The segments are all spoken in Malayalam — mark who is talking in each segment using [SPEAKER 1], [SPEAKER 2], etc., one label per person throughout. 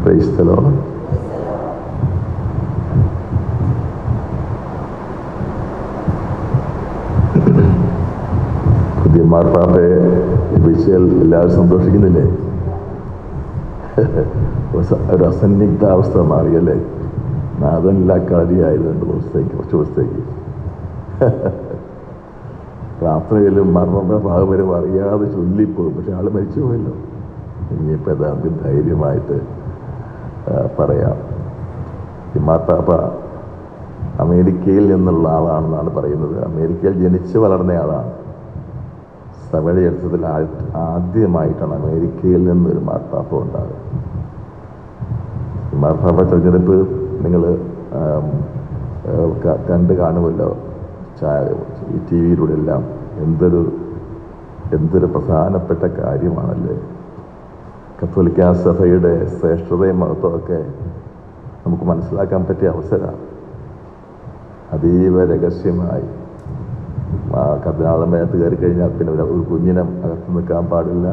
[SPEAKER 1] Price the Lord. പുതിയ മാർപ്പാപ്പയെ ലഭിച്ചാൽ എല്ലാവരും സന്തോഷിക്കുന്നില്ലേ? ഒരു അസന്നിഗ്ധാവസ്ഥ മാറിയല്ലേ? നാഥനില്ലാ കളിയായിരുന്നു കുറച്ച് ദിവസത്തേക്ക്. പ്രാർത്ഥനയിലും മരണ ഭാഗം വരും അറിയാതെ ചൊല്ലിപ്പോകും. പക്ഷെ ആൾ മരിച്ചു പോയല്ലോ. ഇനിയിപ്പോൾ യഥാർത്ഥത്തിൽ ധൈര്യമായിട്ട് പറയാം. ഈ മാർപ്പാപ്പ അമേരിക്കയിൽ നിന്നുള്ള ആളാണെന്നാണ് പറയുന്നത്. അമേരിക്കയിൽ ജനിച്ച് വളർന്ന ആളാണ്. സഭയുടെ ചരിത്രത്തിൽ ആദ്യമായിട്ടാണ് അമേരിക്കയിൽ നിന്നൊരു മാർപ്പാപ്പ ഉണ്ടാകുന്നത്. ഈ മാർപ്പാപ്പ തെരഞ്ഞെടുപ്പ് നിങ്ങൾ കണ്ട് കാണുമല്ലോ, ഈ ടി വിയിലൂടെ എല്ലാം. എന്തൊരു പ്രധാനപ്പെട്ട കാര്യമാണല്ലേ. കത്തോലിക്കാ സഭയുടെ ശ്രേഷ്ഠതയും മഹത്വമൊക്കെ നമുക്ക് മനസ്സിലാക്കാൻ പറ്റിയ അവസരമാണ്. അതീവ രഹസ്യമായി കർദിനാളമേത്ത് കയറി കഴിഞ്ഞാൽ പിന്നെ ഒരു കുഞ്ഞിനും അകത്ത് നിൽക്കാൻ പാടില്ല.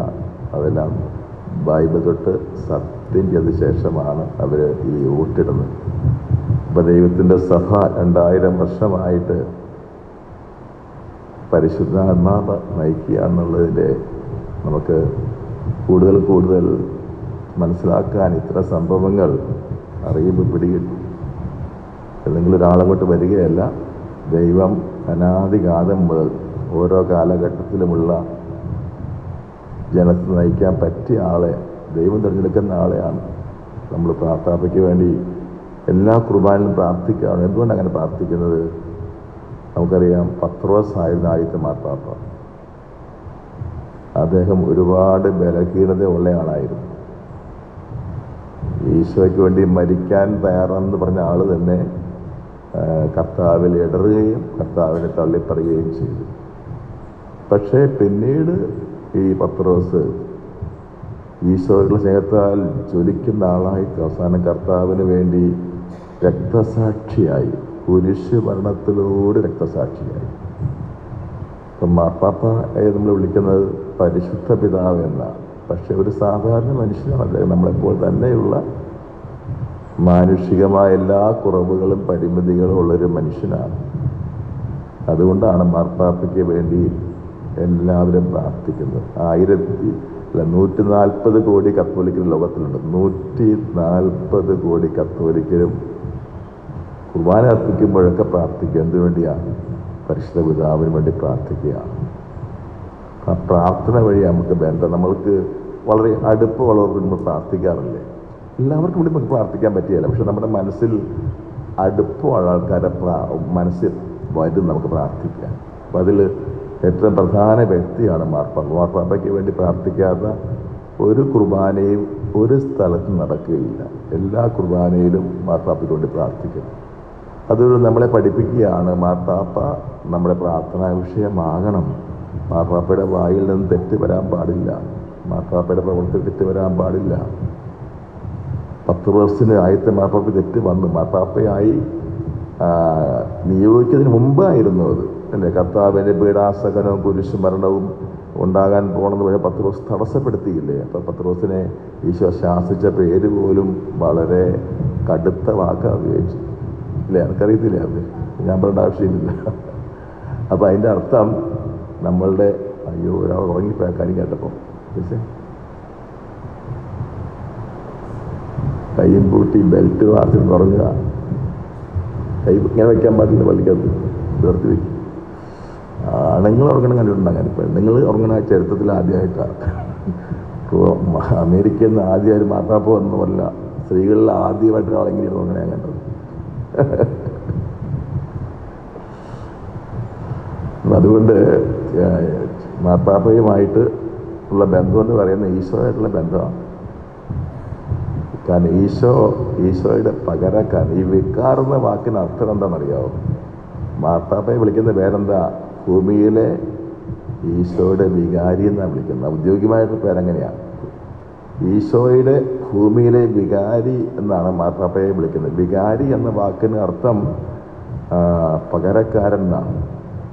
[SPEAKER 1] അതെല്ലാം ബൈബിൾ തൊട്ട് സത്യം ചെയ്ത ശേഷമാണ് അവർ ഈ വോട്ടിടുന്നത്. ഇപ്പം ദൈവത്തിൻ്റെ സഭ 2000 വർഷമായിട്ട് പരിശുദ്ധാത്മാവ് നയിക്കുക എന്നുള്ളതിൻ്റെ നമുക്ക് കൂടുതൽ മനസ്സിലാക്കാൻ ഇത്ര സംഭവങ്ങൾ അറിയുമ്പോൾ പിടികിട്ടും. അല്ലെങ്കിൽ ഒരാളങ്ങോട്ട് വരികയല്ല. ദൈവം അനാദികാലം മുതൽ ഓരോ കാലഘട്ടത്തിലുമുള്ള ജനത്തെ നയിക്കാൻ പറ്റിയ ആളെ ദൈവം തിരഞ്ഞെടുക്കുന്ന ആളെയാണ്. നമ്മൾ പ്രാർത്ഥനയ്ക്ക് വേണ്ടി എല്ലാ കുർബാനിലും പ്രാർത്ഥിക്കുകയാണ്. എന്തുകൊണ്ട് അങ്ങനെ പ്രാർത്ഥിക്കുന്നത്? നമുക്കറിയാം, പത്രോസ് ആയിരുന്ന ആദ്യത്തെ മാർപ്പാപ്പ. അദ്ദേഹം ഒരുപാട് ബലഹീനത ഉള്ള ആളായിരുന്നു. ഈശോയ്ക്ക് വേണ്ടി മരിക്കാൻ തയ്യാറാണെന്ന് പറഞ്ഞ ആൾ തന്നെ കർത്താവിൽ ഇടറുകയും കർത്താവിനെ തള്ളിപ്പറയുകയും ചെയ്തു. പക്ഷേ പിന്നീട് ഈ പത്രോസ് ഈശോയുടെ സ്നേഹത്താൽ ജ്വലിക്കുന്ന ആളായിട്ട് അവസാനം കർത്താവിന് വേണ്ടി രക്തസാക്ഷിയായി, കുരിശ് മരണത്തിലൂടെ രക്തസാക്ഷിയായി. ഇപ്പം മാർപ്പാപ്പയെ നമ്മൾ വിളിക്കുന്നത് പരിശുദ്ധ പിതാവ് എന്നാണ്. പക്ഷെ ഒരു സാധാരണ മനുഷ്യനാണ് അദ്ദേഹം. നമ്മളെപ്പോൾ തന്നെയുള്ള മാനുഷികമായ എല്ലാ കുറവുകളും പരിമിതികളും ഉള്ളൊരു മനുഷ്യനാണ്. അതുകൊണ്ടാണ് മാർപ്പാപ്പയ്ക്ക് വേണ്ടി എല്ലാവരും പ്രാർത്ഥിക്കുന്നത്. 140 കോടി കത്തോലിക്കർ ലോകത്തിലുണ്ട്. 140 കോടി കത്തോലിക്കരും കുർബാന അർപ്പിക്കുമ്പോഴൊക്കെ പ്രാർത്ഥിക്കുക. എന്തുവേണ്ടിയാണ്? പരിശുദ്ധ പിതാവിന് വേണ്ടി പ്രാർത്ഥിക്കുകയാണ്. ആ പ്രാർത്ഥന വഴി നമുക്ക് ബന്ധം, നമ്മൾക്ക് വളരെ അടുപ്പമുള്ളവർക്ക് നമ്മൾ പ്രാർത്ഥിക്കാറില്ലേ? എല്ലാവർക്കും കൂടി നമുക്ക് പ്രാർത്ഥിക്കാൻ പറ്റിയല്ല. പക്ഷെ നമ്മുടെ മനസ്സിൽ അടുപ്പമുള്ള ആൾക്കാരെ മനസ്സിൽ വരും നമുക്ക് പ്രാർത്ഥിക്കാൻ. അപ്പം അതിൽ ഏറ്റവും പ്രധാന വ്യക്തിയാണ് മാർപ്പാപ്പ. മാർപ്പാപ്പയ്ക്ക് വേണ്ടി പ്രാർത്ഥിക്കാത്ത ഒരു കുർബാനയും ഒരു സ്ഥലത്തും നടക്കുകയില്ല. എല്ലാ കുർബാനയിലും മാർപ്പാപ്പയ്ക്ക് വേണ്ടി പ്രാർത്ഥിക്കണം. അതൊരു നമ്മളെ പഠിപ്പിക്കുകയാണ്. മാർപ്പാപ്പ നമ്മുടെ പ്രാർത്ഥനാ വിഷയമാകണം. മാർപ്പാപ്പയുടെ വായിൽ നിന്ന് തെറ്റ് വരാൻ പാടില്ല. മാർപ്പാപ്പയുടെ പ്രവൃത്തി തെറ്റ് വരാൻ പാടില്ല. പത്രോസിന് ആദ്യത്തെ മാർപ്പാപ്പ തെറ്റ് വന്നു. മാർപ്പാപ്പയായി നിയോഗിക്കുന്നതിന് മുമ്പായിരുന്നു അത്, അല്ലേ? കർത്താവിൻ്റെ പീഡാസഹനവും കുരിശുമരണവും ഉണ്ടാകാൻ പോകണമെന്ന് പറഞ്ഞാൽ പത്രോസ് തടസ്സപ്പെടുത്തിയില്ലേ? അപ്പം പത്രോസിനെ ഈശോ ശാസിച്ച പേര് പോലും വളരെ കടുത്ത വാക്കാണ് ഉപയോഗിച്ചു, ഇല്ലേ? എനിക്കറിയത്തില്ല, അത് ഞാൻ പറയേണ്ട ആവശ്യമില്ല. അപ്പം അതിൻ്റെ അർത്ഥം നമ്മളുടെ ഒരാൾ ഉറങ്ങിപ്പോയ കാര്യം കേട്ടപ്പോൾ കൈയും പൂട്ടി ബെൽറ്റ് വാർത്തിൽ ഉറങ്ങുക. കൈ ഇങ്ങനെ വയ്ക്കാൻ പാടില്ല, പള്ളിക്കകത്ത് ചേർത്ത് വയ്ക്കും. ആണുങ്ങൾ ഉറങ്ങണം കണ്ടിട്ടുണ്ട്. അങ്ങനെ പെണ്ണുങ്ങൾ ഉറങ്ങണ ചരിത്രത്തിൽ ആദ്യമായിട്ടാണ്. അമേരിക്കയിൽ നിന്ന് ആദ്യമായിട്ട് മാർപ്പാപ്പ വന്നതല്ല, സ്ത്രീകളിൽ ആദ്യമായിട്ട് ഒരാളെങ്ങനെയാണ് ഉറങ്ങണേ കണ്ടത്. അതുകൊണ്ട് മാർപ്പാപ്പയുമായിട്ട് ഉള്ള ബന്ധം എന്ന് പറയുന്നത് ഈശോയായിട്ടുള്ള ബന്ധമാണ്. കാരണം ഈശോയുടെ പകരക്കാരൻ. ഈ വിക്കാർ എന്ന വാക്കിന് അർത്ഥം എന്താണെന്നറിയാമോ? മാർപ്പാപ്പയെ വിളിക്കുന്ന പേരെന്താ? ഭൂമിയിലെ ഈശോയുടെ വികാരി എന്നാണ് വിളിക്കുന്നത്. ഔദ്യോഗികമായിട്ട് പേരെങ്ങനെയാണ്? ഈശോയുടെ ഭൂമിയിലെ വികാരി എന്നാണ് മാർപ്പാപ്പയെ വിളിക്കുന്നത്. വികാരി എന്ന വാക്കിന് അർത്ഥം പകരക്കാരൻ എന്നാണ്.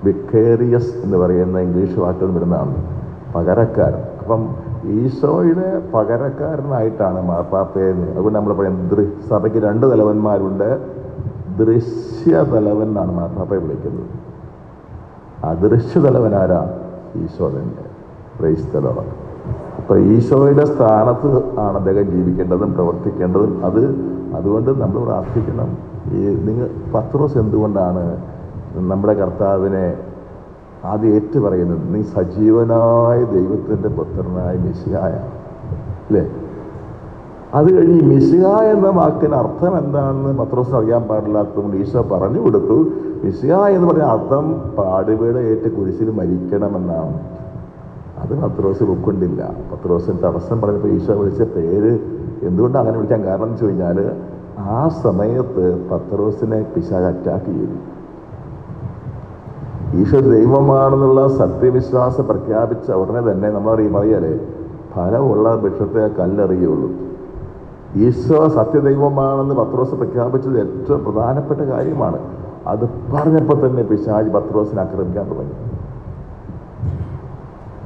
[SPEAKER 1] വിക്കേറിയസ് എന്ന് പറയുന്ന ഇംഗ്ലീഷ് വാക്കിൽ വരുന്നതാണ് പകരക്കാരൻ. അപ്പം ഈശോയുടെ പകരക്കാരനായിട്ടാണ് മാർപ്പാപ്പയെന്ന്. അതുകൊണ്ട് നമ്മൾ പറയുന്നത് സഭയ്ക്ക് 2 തലവന്മാരുണ്ട്. ദൃശ്യതലവൻ എന്നാണ് മാർപ്പാപ്പയെ വിളിക്കുന്നത്. അദൃശ്യതലവനാരാ? ഈശോ തന്നെ. Price the Lord. അപ്പൊ ഈശോയുടെ സ്ഥാനത്ത് ആണ് അദ്ദേഹം ജീവിക്കേണ്ടതും പ്രവർത്തിക്കേണ്ടതും. അതുകൊണ്ട് നമ്മൾ പ്രാർത്ഥിക്കണം. പത്രോസ് എന്തുകൊണ്ടാണ് നമ്മുടെ കർത്താവിനെ ആദ്യം ഏറ്റു പറയുന്നത്? നീ സജീവനായ ദൈവത്തിൻ്റെ പുത്രനായ മിശിഹായ അല്ലേ? അത് കഴിഞ്ഞ് മിശിഹ എന്ന വാക്കിന് അർത്ഥം എന്താണെന്ന് പത്രോസിന് അറിയാൻ പാടില്ലാത്തതുകൊണ്ട് ഈശോ പറഞ്ഞു കൊടുത്തു. മിശിഹ എന്ന് പറയുന്ന അർത്ഥം പാടുപീട ഏറ്റ് കുരിശിൽ മരിക്കണമെന്നാണ്. അത് പത്രോസ് ഉൾക്കൊണ്ടില്ല. പത്രോസിന് തടസ്സം പറഞ്ഞപ്പോൾ ഈശോ വിളിച്ച പേര് എന്തുകൊണ്ടാണ് അങ്ങനെ വിളിക്കാൻ കാരണം എന്ന് വെച്ച് കഴിഞ്ഞാൽ ആ സമയത്ത് പത്രോസിനെ പിശാച് അറ്റാക്ക് ചെയ്തു. ഈശോ ദൈവമാണെന്നുള്ള സത്യവിശ്വാസം പ്രഖ്യാപിച്ച ഉടനെ തന്നെ നമ്മൾ പറയാലേ, ഫലമുള്ള വൃക്ഷത്തെ കല്ലെറിയുള്ളൂ. ഈശോ സത്യദൈവമാണെന്ന് പത്രോസ് പ്രഖ്യാപിച്ചത് ഏറ്റവും പ്രധാനപ്പെട്ട കാര്യമാണ്. അത് പറഞ്ഞപ്പോൾ തന്നെ പിശാച് പത്രോസിനെ ആക്രമിക്കാൻ തുടങ്ങി.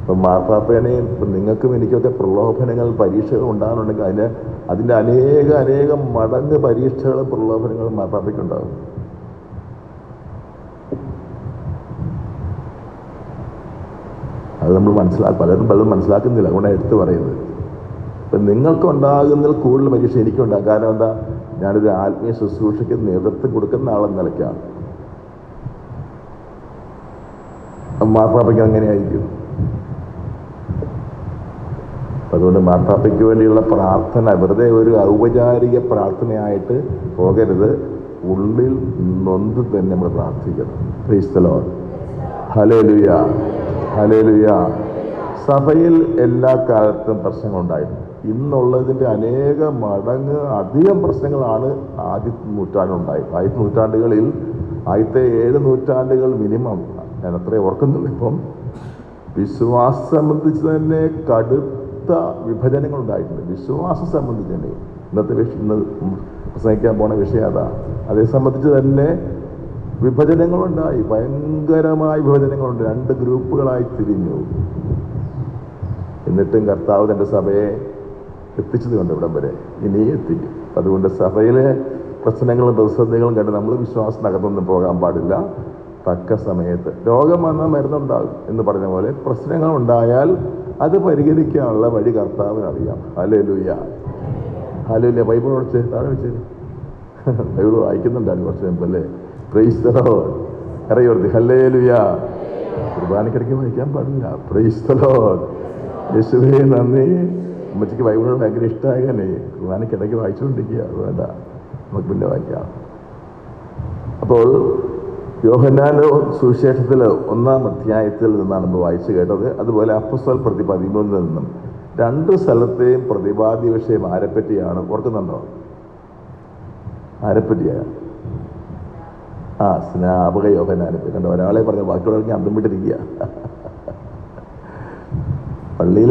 [SPEAKER 1] ഇപ്പം മാർപ്പാപ്പേനെയും നിങ്ങൾക്കും എനിക്കൊക്കെ പ്രലോഭനങ്ങൾ, പരീക്ഷകൾ ഉണ്ടാകുന്നുണ്ടെങ്കിൽ അതിൻ്റെ അനേകം മടങ്ങ് പരീക്ഷകളും പ്രലോഭനങ്ങളും മാർപ്പാപ്പയ്ക്കുണ്ടാകും. അത് നമ്മൾ പലരും മനസ്സിലാക്കുന്നില്ല. അതുകൊണ്ടാണ് എടുത്തു പറയുന്നത്. ഇപ്പം നിങ്ങൾക്കുണ്ടാകുന്നതിൽ കൂടുതൽ പരീക്ഷ എനിക്കുണ്ടാകും. കാരണം എന്താ? ഞാനൊരു ആത്മീയ ശുശ്രൂഷയ്ക്ക് നേതൃത്വം കൊടുക്കുന്ന ആളെന്ന നിലയ്ക്കാണ്. മാർപ്പാപ്പയ്ക്ക് അങ്ങനെയായിരിക്കും. അതുകൊണ്ട് മാർപ്പാപ്പയ്ക്ക് വേണ്ടിയുള്ള പ്രാർത്ഥന വെറുതെ ഒരു ഔപചാരിക പ്രാർത്ഥനയായിട്ട് പോകരുത്. ഉള്ളിൽ നൊന്ത് തന്നെ നമ്മൾ പ്രാർത്ഥിക്കണം. Price the Lord. Hallelujah, hallelujah. സഭയിൽ എല്ലാ കാലത്തും പ്രശ്നങ്ങളുണ്ടായിരുന്നു. ഇന്നുള്ളതിൻ്റെ മടങ്ങ് അധികം പ്രശ്നങ്ങളാണ് ആദ്യത്തെ നൂറ്റാണ്ടിലുണ്ടായി. ആദ്യത്തെ നൂറ്റാണ്ടുകളിൽ ആദ്യത്തെ 7 നൂറ്റാണ്ടുകൾ മിനിമം, ഞാൻ അത്രേ ഓർക്കുന്നുള്ളൂ. ഇപ്പം വിശ്വാസം സംബന്ധിച്ച് തന്നെ കടുത്ത വിഭജനങ്ങൾ ഉണ്ടായിട്ടുണ്ട്. വിശ്വാസം സംബന്ധിച്ച് തന്നെ ഇന്ന് പ്രസംഗിക്കാൻ പോണ വിഷയം അതാ. അതേ സംബന്ധിച്ച് തന്നെ വിഭജനങ്ങളുണ്ടായി. ഭയങ്കരമായ വിഭജനങ്ങളുണ്ട്. 2 ഗ്രൂപ്പുകളായി തിരിഞ്ഞു. എന്നിട്ടും കർത്താവ് തൻ്റെ സഭയെ എത്തിച്ചത് കൊണ്ട് ഇവിടം വരെ ഇനി എത്തിക്കും. അതുകൊണ്ട് സഭയിലെ പ്രശ്നങ്ങളും പ്രതിസന്ധികളും കണ്ട് നമ്മൾ വിശ്വാസത്തിനകത്തൊന്നും പോകാൻ പാടില്ല. തക്ക സമയത്ത് രോഗം വന്നാൽ മരുന്നുണ്ടാകും എന്ന് പറഞ്ഞ പോലെ പ്രശ്നങ്ങളുണ്ടായാൽ അത് പരിഹരിക്കാനുള്ള വഴി കർത്താവിനറിയാം. Hallelujah, hallelujah. ബൈബിൾ പഠിച്ച് താഴെ വെച്ച് ബൈബിൾ വായിക്കുന്നുണ്ടായിരുന്നു കുറച്ച് മുമ്പ് അല്ലേ? Praise the Lord. അറിയോർത്തി ഹല്ലേലൂയ. കുർബാനക്കിടയ്ക്ക് വായിക്കാൻ പാടില്ല. Praise the Lord. യേശുവേ നന്ദി. അമ്മച്ചിക്ക് ബൈബിളിനോട് ഭയങ്കര ഇഷ്ടമാകാനേ കുർബാനക്കിടയ്ക്ക് വായിച്ചുകൊണ്ടിരിക്കുക. അത് വേണ്ട, നമുക്ക് പിന്നെ വായിക്കാം. അപ്പോൾ യോഹന്നാന്റെ സുവിശേഷത്തിൽ 1-ാം അധ്യായത്തിൽ നിന്നാണ് നമ്മൾ വായിച്ചു കേട്ടത്. അതുപോലെ അപ്പോസ്തല പ്രവൃത്തി 13 നിന്നും 2 സ്ഥലത്തെയും പ്രതിപാദ്യ വിഷയം ആരെപ്പറ്റിയാണ്? ഓർക്കുന്നുണ്ടോ? ആരെപ്പറ്റിയാണ്? സ്നാപക യോഹന്നാനെ പറ്റി. കണ്ടോ, ഒരാളെ പറഞ്ഞ ബാക്കിയുള്ളവർക്ക് അന്തം വിട്ടിരിക്കുക. പള്ളിയിൽ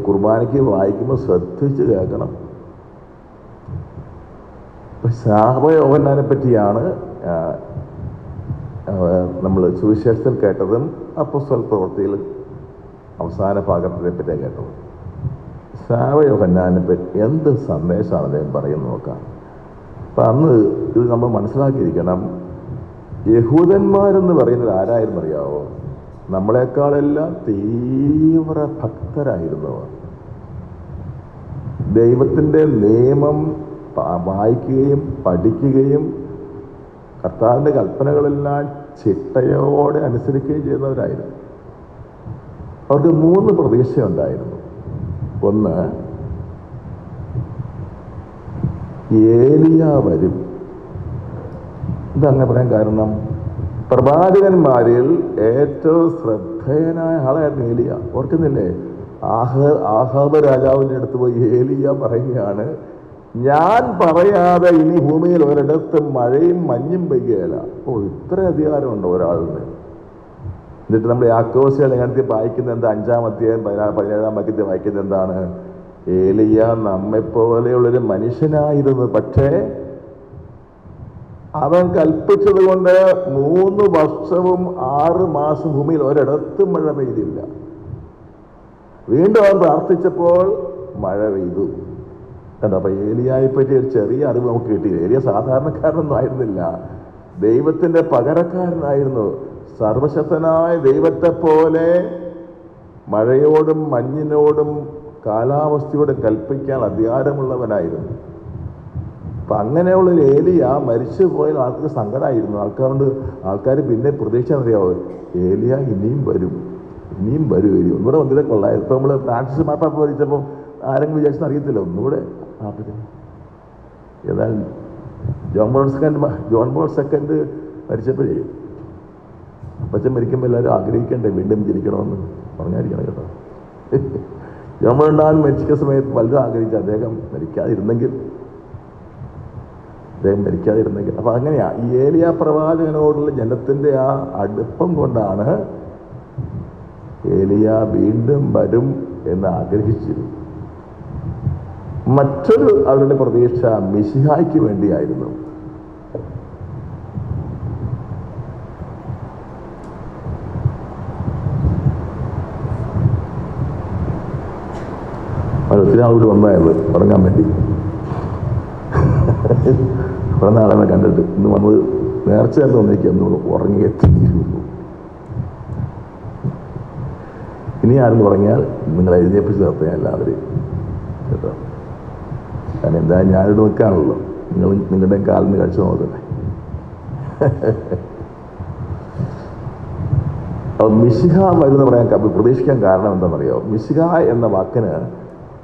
[SPEAKER 1] കുർബാനയ്ക്ക് വായിക്കുമ്പോൾ ശ്രദ്ധിച്ച് കേൾക്കണം. സ്നാപക യോഹന്നാനെ പറ്റിയാണ് നമ്മൾ സുവിശേഷത്തിൽ കേട്ടതും അപ്പോസ്തല പ്രവൃത്തിയിൽ അവസാന ഭാഗത്തിനെ പറ്റിയാണ് കേട്ടത്. സ്നാപക യോഹന്നാനെ പറ്റി എന്ത് സന്ദേശമാണ് അദ്ദേഹം പറയുന്നത് നോക്കാം. അപ്പം അന്ന് ഇത് നമ്മൾ മനസ്സിലാക്കിയിരിക്കണം. യഹൂദന്മാരെന്ന് പറയുന്നത് ആരായിരുന്നു അറിയാവോ? നമ്മളെക്കാളെല്ലാം തീവ്ര ഭക്തരായിരുന്നവർ. ദൈവത്തിൻ്റെ നിയമം വായിക്കുകയും പഠിക്കുകയും കർത്താവിൻ്റെ കൽപ്പനകളെല്ലാം ചിട്ടയോടെ അനുസരിക്കുകയും ചെയ്യുന്നവരായിരുന്നു. അവർക്ക് 3 പ്രതീക്ഷയുണ്ടായിരുന്നു. ഒന്ന്, ഏലിയ വരും. ഇതങ്ങനെ പറയാൻ കാരണം പ്രവാചകന്മാരിൽ ഏറ്റവും ശ്രദ്ധേയനായ ആളായിരുന്നു ഏലിയ. ഓർക്കുന്നില്ലേ? ആഹാബ് രാജാവിൻ്റെ അടുത്ത് പോയി ഏലിയ പറയുകയാണ്, ഞാൻ പറയാതെ ഇനി ഭൂമിയിൽ ഒരിടത്ത് മഴയും മഞ്ഞും പെയ്യുകയില്ല. ഇത്ര അധികാരമുണ്ടോ ഒരാളിന്? എന്നിട്ട് നമ്മൾ യാക്കോബ് ലേഖനത്തിൽ വായിക്കുന്ന എന്താ? 5-ാം അധ്യായം 17-ാം വാക്യത്തിൽ വായിക്കുന്നത് എന്താണ്? ഏലിയ നമ്മെപ്പോലെയുള്ളൊരു മനുഷ്യനായിരുന്നു, പക്ഷേ അവൻ കൽപ്പിച്ചത് കൊണ്ട് 3 വർഷവും 6 മാസം ഭൂമിയിൽ ഒരിടത്തും മഴ പെയ്തില്ല. വീണ്ടും അവൻ പ്രാർത്ഥിച്ചപ്പോൾ മഴ പെയ്തു. കണ്ടോ? അപ്പൊ ഏലിയായെ പറ്റി ഒരു ചെറിയ അറിവ് നമുക്ക് കിട്ടിയില്ല. ഏലിയ സാധാരണക്കാരനൊന്നും ആയിരുന്നില്ല, ദൈവത്തിന്റെ പകരക്കാരനായിരുന്നു. സർവശക്തനായ ദൈവത്തെ പോലെ മഴയോടും മഞ്ഞിനോടും കാലാവസ്ഥയോടും കൽപ്പിക്കാൻ അധികാരമുള്ളവനായിരുന്നു. അപ്പൊ അങ്ങനെയുള്ള ഏലിയ മരിച്ചു പോയ ആൾക്ക് സങ്കടമായിരുന്നു. ആൾക്കാർ പിന്നെ പ്രതീക്ഷ അറിയാവോ, ഏലിയ ഇനിയും വരും ഏലിയ ഒന്നുകൂടെ വന്നിട്ട് കൊള്ളായിരുന്നു. ഇപ്പൊ നമ്മള് ഫ്രാൻസിസ് മാർപ്പാപ്പ മരിച്ചപ്പോൾ ആരെങ്കിലും വിചാരിച്ചെന്ന് അറിയത്തില്ല, ഒന്നുകൂടെ എന്നാൽ ജോൺ പോൾ സെക്കൻഡ് മരിച്ചപ്പോഴേ, അപ്പച്ചൻ മരിക്കുമ്പോൾ എല്ലാവരും ആഗ്രഹിക്കണ്ടേ വീണ്ടും ജനിക്കണമെന്ന് പറഞ്ഞായിരിക്കണം കേട്ടോ. ജോൺ പോൾ മരിച്ച സമയത്ത് പലരും ആഗ്രഹിച്ചു അദ്ദേഹം മരിക്കാതിരുന്നെങ്കിൽ. അപ്പൊ അങ്ങനെയാ ഈ ഏലിയ പ്രവാചകനോടുള്ള ജനത്തിന്റെ ആ അടുപ്പം കൊണ്ടാണ് ഏലിയ വീണ്ടും വരും എന്ന് ആഗ്രഹിച്ചിരുന്നു. മറ്റൊരു അവരുടെ പ്രതീക്ഷ മിശിഹായ്ക്ക് വേണ്ടിയായിരുന്നു. ഒത്തിരി ആളോട് വന്നായത് ഉറങ്ങാൻ വേണ്ടി. കുറെ നാളെ കണ്ടിട്ട് ഇന്ന് വന്നത് നേർച്ചയായിട്ട് വന്നിരിക്കുക, ഒന്ന് ഉറങ്ങിയെത്തിയിരുന്നു. ഇനി ആരും ഉറങ്ങിയാൽ നിങ്ങൾ എഴുന്നേപ്പിച്ച് നിർത്തുക എല്ലാവരും കേട്ടോ. കാരണം എന്തായാലും ഞാനിവിടെ നിൽക്കാണല്ലോ, നിങ്ങളുടെ കാലിന് കഴിച്ചു നോക്കട്ടെ. അപ്പോൾ മിശിഹ വരുന്ന പറയാൻ പ്രതീക്ഷിക്കാൻ കാരണം എന്താണെന്നറിയോ? മിശിഹ എന്ന വാക്കിന്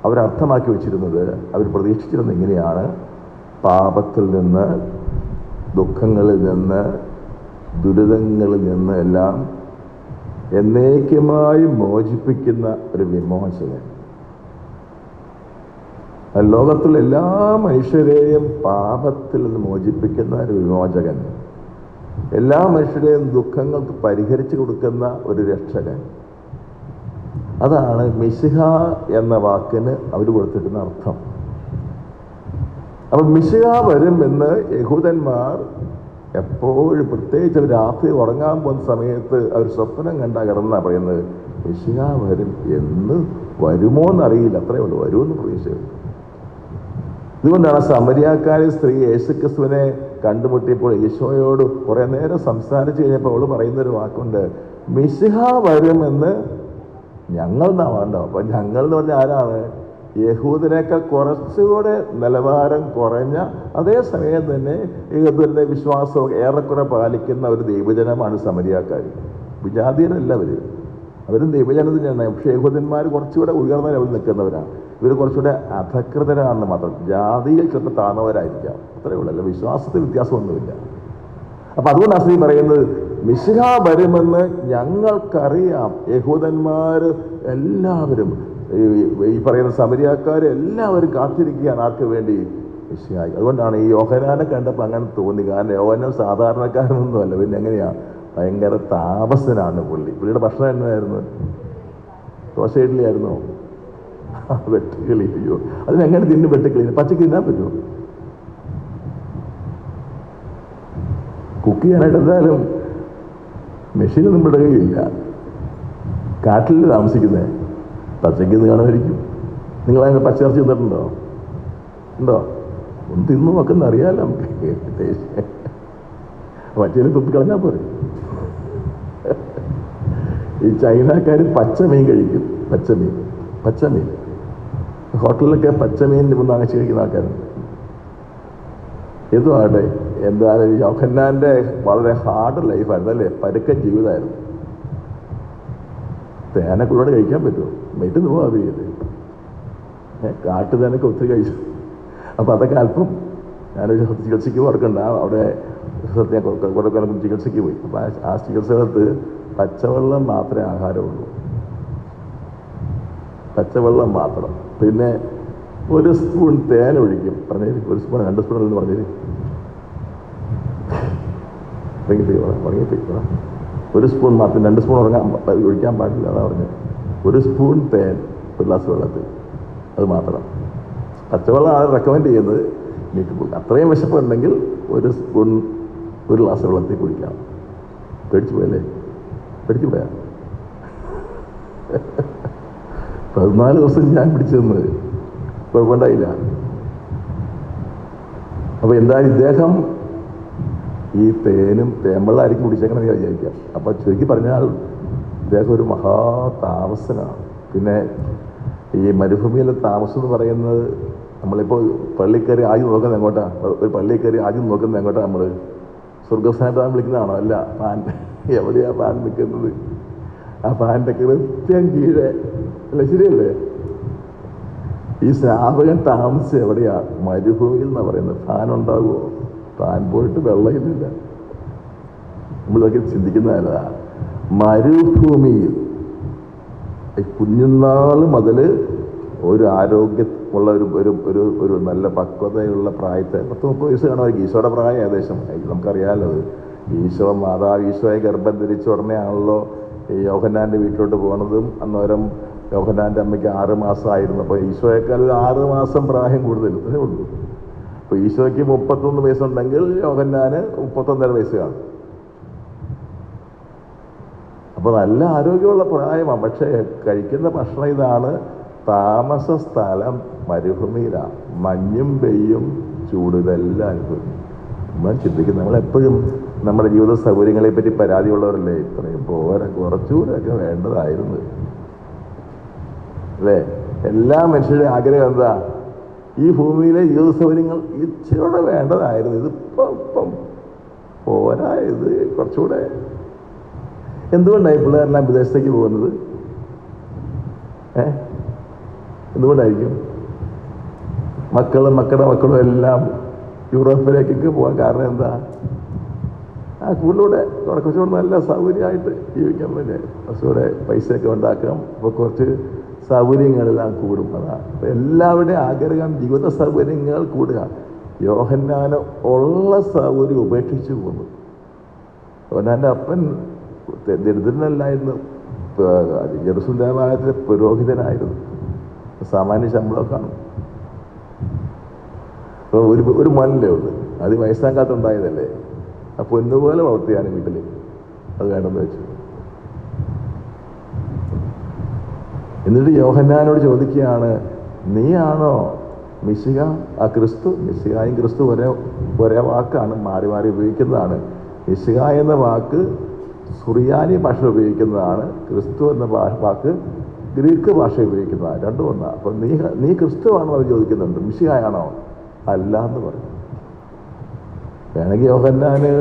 [SPEAKER 1] അവരർത്ഥമാക്കി വെച്ചിരുന്നത്, അവർ പ്രതീക്ഷിച്ചിരുന്നത് ഇങ്ങനെയാണ്: പാപത്തിൽ നിന്ന്, ദുഃഖങ്ങളിൽ നിന്ന്, ദുരിതങ്ങളിൽ നിന്ന് എല്ലാം എന്നേക്കുമായി മോചിപ്പിക്കുന്ന ഒരു വിമോചകൻ. ലോകത്തിലെ എല്ലാ മനുഷ്യരെയും പാപത്തിൽ നിന്ന് മോചിപ്പിക്കുന്ന ഒരു വിമോചകൻ, എല്ലാ മനുഷ്യരുടെയും ദുഃഖങ്ങൾക്ക് പരിഹരിച്ചു കൊടുക്കുന്ന ഒരു രക്ഷകൻ. അതാണ് മിശിഹ എന്ന വാക്കിന് അവർ കൊടുത്തിരുന്ന അർത്ഥം. അപ്പം മിശിഹ വരും എന്ന് യഹൂദന്മാർ എപ്പോഴും, പ്രത്യേകിച്ച് അവർ രാത്രി ഉറങ്ങാൻ പോകുന്ന സമയത്ത് അവർ സ്വപ്നം കണ്ടാ കിടന്നാ പറയുന്നത്, മിശിഹ വരും. എന്ന് വരുമോ എന്നറിയില്ല, അത്രയേ ഉള്ളൂ, വരുമെന്ന് പ്രതീക്ഷയുള്ളൂ. ഇതുകൊണ്ടാണ് സമരിയാക്കാരി സ്ത്രീ യേശുക്രിസ്തുവിനെ കണ്ടുമുട്ടിയപ്പോൾ ഈശോയോട് കുറെ നേരം സംസാരിച്ചു കഴിഞ്ഞപ്പോൾ അവള് പറയുന്നൊരു വാക്കുണ്ട്, മിശിഹ വരുമെന്ന് ഞങ്ങൾ എന്നാ വേണ്ടോ. അപ്പൊ ഞങ്ങൾ എന്ന് പറഞ്ഞാൽ ആരാണ്? യഹൂദനേക്കാൾ കുറച്ചുകൂടെ നിലവാരം കുറഞ്ഞ, അതേസമയം തന്നെ യഹൂദന്റെ വിശ്വാസവും ഏറെക്കുറെ പാലിക്കുന്ന ഒരു ദൈവജനമാണ് സമരിയാക്കാർ. വിജാതീയരല്ല അവരും ദൈവജനം തന്നെയാണ്. പക്ഷേ യഹൂദന്മാർ കുറച്ചുകൂടെ ഉയർന്ന ലെവലിൽ നിൽക്കുന്നവരാണ്. ഇവർ കുറച്ചുകൂടെ അധകൃതരാണെന്ന് മാത്രം, ജാതിയിൽ ചിലപ്പോൾ താഴ്ന്നവരായിരിക്കാം, അത്രയേ ഉള്ളൂ. അല്ല, വിശ്വാസത്തിൽ വ്യത്യാസമൊന്നുമില്ല. അപ്പൊ അതുകൊണ്ട് അസ്ലി പറയുന്നത്, മിശിഹ വരുമെന്ന് ഞങ്ങൾക്കറിയാം. യഹൂദന്മാർ എല്ലാവരും, ഈ പറയുന്ന സമരിയാക്കാർ എല്ലാവരും കാത്തിരിക്കുകയാണ് ആർക്ക് വേണ്ടി? മിശിഹായി. അതുകൊണ്ടാണ് ഈ യോഹന്നാനെ കണ്ടപ്പോൾ അങ്ങനെ തോന്നി. കാരണം യോഹന്നാൻ സാധാരണക്കാരനൊന്നുമല്ല, പിന്നെ എങ്ങനെയാ, ഭയങ്കര താപസനാണ് പുള്ളിയുടെ ഭക്ഷണം എന്നായിരുന്നു? ദോശ ഇഡ്ഡലിയായിരുന്നോ? വെട്ടുകിളി. അയ്യോ, അതിനെങ്ങനെ തിന്നു വെട്ടുകിളി? പച്ചക്ക് തിന്നാൻ പറ്റുമോ? കുക്ക് ചെയ്യാനായിട്ട് എന്തായാലും മെഷീനൊന്നും വിടുകയില്ല. കാട്ടിൽ താമസിക്കുന്നത് പച്ചക്ക് കാണുമായിരിക്കും. നിങ്ങളതിന് പച്ചിറച്ചി തിന്നിട്ടുണ്ടോ? ഉണ്ടോ? ഒന്ന് തിന്നു നോക്കുന്ന അറിയാമല്ലോ നമുക്ക്. പച്ചയിൽ തുപ്പിക്കളഞ്ഞാൽ പോരെ. ഈ ചൈനക്കാർ പച്ചമീൻ കഴിക്കും. പച്ചമീൻ ഹോട്ടലിലൊക്കെ പച്ചമീൻ വാങ്ങിച്ച് കഴിക്കുന്ന ആൾക്കാരുണ്ട്. ഇതുമാട്ടെ, എന്തായാലും യോഹന്നാന്റെ വളരെ ഹാർഡ് ലൈഫായിരുന്നു അല്ലേ, പരുക്കൻ ജീവിതമായിരുന്നു. തേനക്കുള്ളോട് കഴിക്കാൻ പറ്റുമോ? മെറ്റുന്ന് പോകാൻ അറിയില്ലേ? കാട്ടുതേനൊക്കെ ഒത്തിരി കഴിച്ചു. അപ്പം അതൊക്കെ അല്പം, ഞാനൊരു ചികിത്സയ്ക്ക് ഓർക്കണ്ട, അവിടെ ഞാൻ കുറേ ചികിത്സയ്ക്ക് പോയി. അപ്പം ആ ചികിത്സകത്ത് പച്ചവെള്ളം മാത്രമേ ആഹാരമുള്ളൂ, പച്ചവെള്ളം മാത്രം. പിന്നെ ഒരു സ്പൂൺ തേൻ ഒഴിക്കും. പറഞ്ഞേരി, ഒരു സ്പൂൺ 2 സ്പൂൺ എന്ന് പറഞ്ഞേരി. ഉറങ്ങിപ്പോയി. ഒരു സ്പൂൺ മാത്രം, 2 സ്പൂൺ ഒഴിക്കാൻ പാടില്ല, അതാ പറഞ്ഞത്. ഒരു സ്പൂൺ തേൻ ഒരു ഗ്ലാസ് വെള്ളത്തിൽ, അത് മാത്രം. പച്ചവെള്ളമാണ് റെക്കമെൻഡ് ചെയ്യുന്നത്. എനിക്ക് അത്രയും വിശപ്പുണ്ടെങ്കിൽ ഒരു സ്പൂൺ ഒരു ഗ്ലാസ് വെള്ളത്തിൽ കുടിക്കാം. പേടിച്ചു പോയല്ലേ? പേടിച്ചു പോയാ? 14 ദിവസം ഞാൻ പിടിച്ചു തന്നത്, കുഴപ്പമുണ്ടായില്ല. അപ്പോൾ എന്തായാലും ഇദ്ദേഹം ഈ തേനും തേമ്പള്ളായിരിക്കും കുടിച്ചേക്കണമെന്ന് ഞാൻ വിചാരിക്കാം. അപ്പോൾ ചുരുക്കി പറഞ്ഞാൽ ഇദ്ദേഹം ഒരു മഹാതാമസനാണ്. പിന്നെ ഈ മരുഭൂമിയിലെ താമസം എന്ന് പറയുന്നത്, നമ്മളിപ്പോൾ പള്ളിയിൽ കയറി ആദ്യം നോക്കുന്നത് എങ്ങോട്ടാ? ഒരു പള്ളിയിൽ കയറി ആദ്യം നോക്കുന്നത് എങ്ങോട്ടാ? നമ്മൾ സ്വർഗസ്ഥാനം വിളിക്കുന്നതാണോ? അല്ല, ഫാൻ. എവിടെയാ ഫാൻ നിൽക്കുന്നത്? ആ ഫാനിൻ്റെ കൃത്യം കീഴെ അല്ലേ? ശരിയല്ലേ? ഈ സ്നാപകൻ താമസിച്ച് എവിടെയാ? മരുഭൂമിയിൽ എന്നാണ് പറയുന്നത്. ഫാൻ ഉണ്ടാകുമോ? ഫാൻ പോയിട്ട് വെള്ളമില്ല. നമ്മളൊക്കെ ചിന്തിക്കുന്നതല്ല. മരുഭൂമിയിൽ കുഞ്ഞുനാൾ മുതൽ ഒരു ആരോഗ്യമുള്ള ഒരു നല്ല പക്വതയുള്ള പ്രായത്തെ 10-30 വയസ്സ് കാണുമായിരിക്കും. ഈശോയുടെ പ്രായം ഏകദേശം നമുക്കറിയാമല്ലോ. അത് മാതാവ് ഈശോയെ ഗർഭം ധരിച്ച ഉടനെ ആണല്ലോ ഈ യോഹന്നാൻ്റെ വീട്ടിലോട്ട് പോകുന്നതും. അന്നേരം യോഹന്നാൻ്റെ അമ്മയ്ക്ക് 6 മാസമായിരുന്നു. അപ്പോൾ ഈശോയേക്കാൾ 6 മാസം പ്രായം കൂടുതൽ അതേ ഉള്ളൂ. അപ്പോൾ ഈശോയ്ക്ക് 31 വയസ്സുണ്ടെങ്കിൽ യോഹന്നാന് 31.5 വയസ്സ് കാണും. അപ്പോൾ നല്ല ആരോഗ്യമുള്ള പ്രായമാണ്. പക്ഷേ കഴിക്കുന്ന ഭക്ഷണം ഇതാണ്. താമസ സ്ഥലം മരുഭൂമിയിലാണ്. മഞ്ഞും പെയ്യും ചൂട് ഇതെല്ലാം അനുഭവിക്കും. നമ്മൾ ചിന്തിക്കും, നമ്മളെപ്പോഴും നമ്മുടെ ജീവിത സൗകര്യങ്ങളെ പറ്റി പരാതിയുള്ളവരല്ലേ? ഇത്രയും പോരാ, കുറച്ചുകൂടെയൊക്കെ വേണ്ടതായിരുന്നു അല്ലേ? എല്ലാ മനുഷ്യരുടെ ആഗ്രഹം എന്താ? ഈ ഭൂമിയിലെ ജീവിത സൗകര്യങ്ങൾ ഇച്ചിരൂടെ വേണ്ടതായിരുന്നു. ഇപ്പം പോരാ, ഇത് കുറച്ചുകൂടെ. എന്തുകൊണ്ടായി പിള്ളേരെല്ലാം വിദേശത്തേക്ക് പോകുന്നത്? എന്തുകൊണ്ടായിരിക്കും? മക്കളുടെ മക്കളും എല്ലാം യൂറോപ്പിലേക്കൊക്കെ പോകാൻ കാരണം എന്താ? ആ കൂടുതലൂടെ കുറച്ചുകൂടെ നല്ല സൗകര്യമായിട്ട് ജീവിക്കാൻ വേണ്ടി കുറച്ചുകൂടെ പൈസയൊക്കെ ഉണ്ടാക്കാം. അപ്പോൾ കുറച്ച് സൗകര്യങ്ങളെല്ലാം കൂടും. അതാണ് അപ്പോൾ എല്ലാവരുടെയും ആഗ്രഹം, ജീവിത സൗകര്യങ്ങൾ കൂടുക. യോഹന്നാന് ഉള്ള സൗകര്യം ഉപേക്ഷിച്ചു പോകുന്നു. യോഹന്നാൻ്റെ അപ്പൻ ദരിദ്രനല്ലായിരുന്നു, ജെറുസലേം ദേവാലയത്തിലെ പുരോഹിതനായിരുന്നു. സാമാന്യ ശമ്പളമൊക്കെ കാണും. അപ്പോൾ ഒരു മല്ലേ ഉള്ളു, അത് വയസ്സാകാത്തുണ്ടായതല്ലേ. ആ പൊന്നുപോലെ വളർത്തിയാണ് വീട്ടിൽ. അത് വേണമെന്ന് വെച്ചു. എന്നിട്ട് യോഹന്നാനോട് ചോദിക്കുകയാണ്, നീയാണോ മിശിഹ? ആ ക്രിസ്തു. മിശിഹായും ക്രിസ്തു ഒരേ വാക്കാണ്, മാറി മാറി ഉപയോഗിക്കുന്നതാണ്. മിശിഹ എന്ന വാക്ക് സുറിയാനി ഭാഷ ഉപയോഗിക്കുന്നതാണ്. ക്രിസ്തു എന്ന വാക്ക് ഗ്രീക്ക് ഭാഷ ഉപയോഗിക്കുന്നതാണ്. രണ്ടും ഒന്നാണ്. അപ്പം നീ ക്രിസ്തുവാണോ അത് ചോദിക്കുന്നുണ്ട്. മിശിഹായാണോ? അല്ല എന്ന് പറഞ്ഞു. വേണമെങ്കിൽ യോഹന്നാന്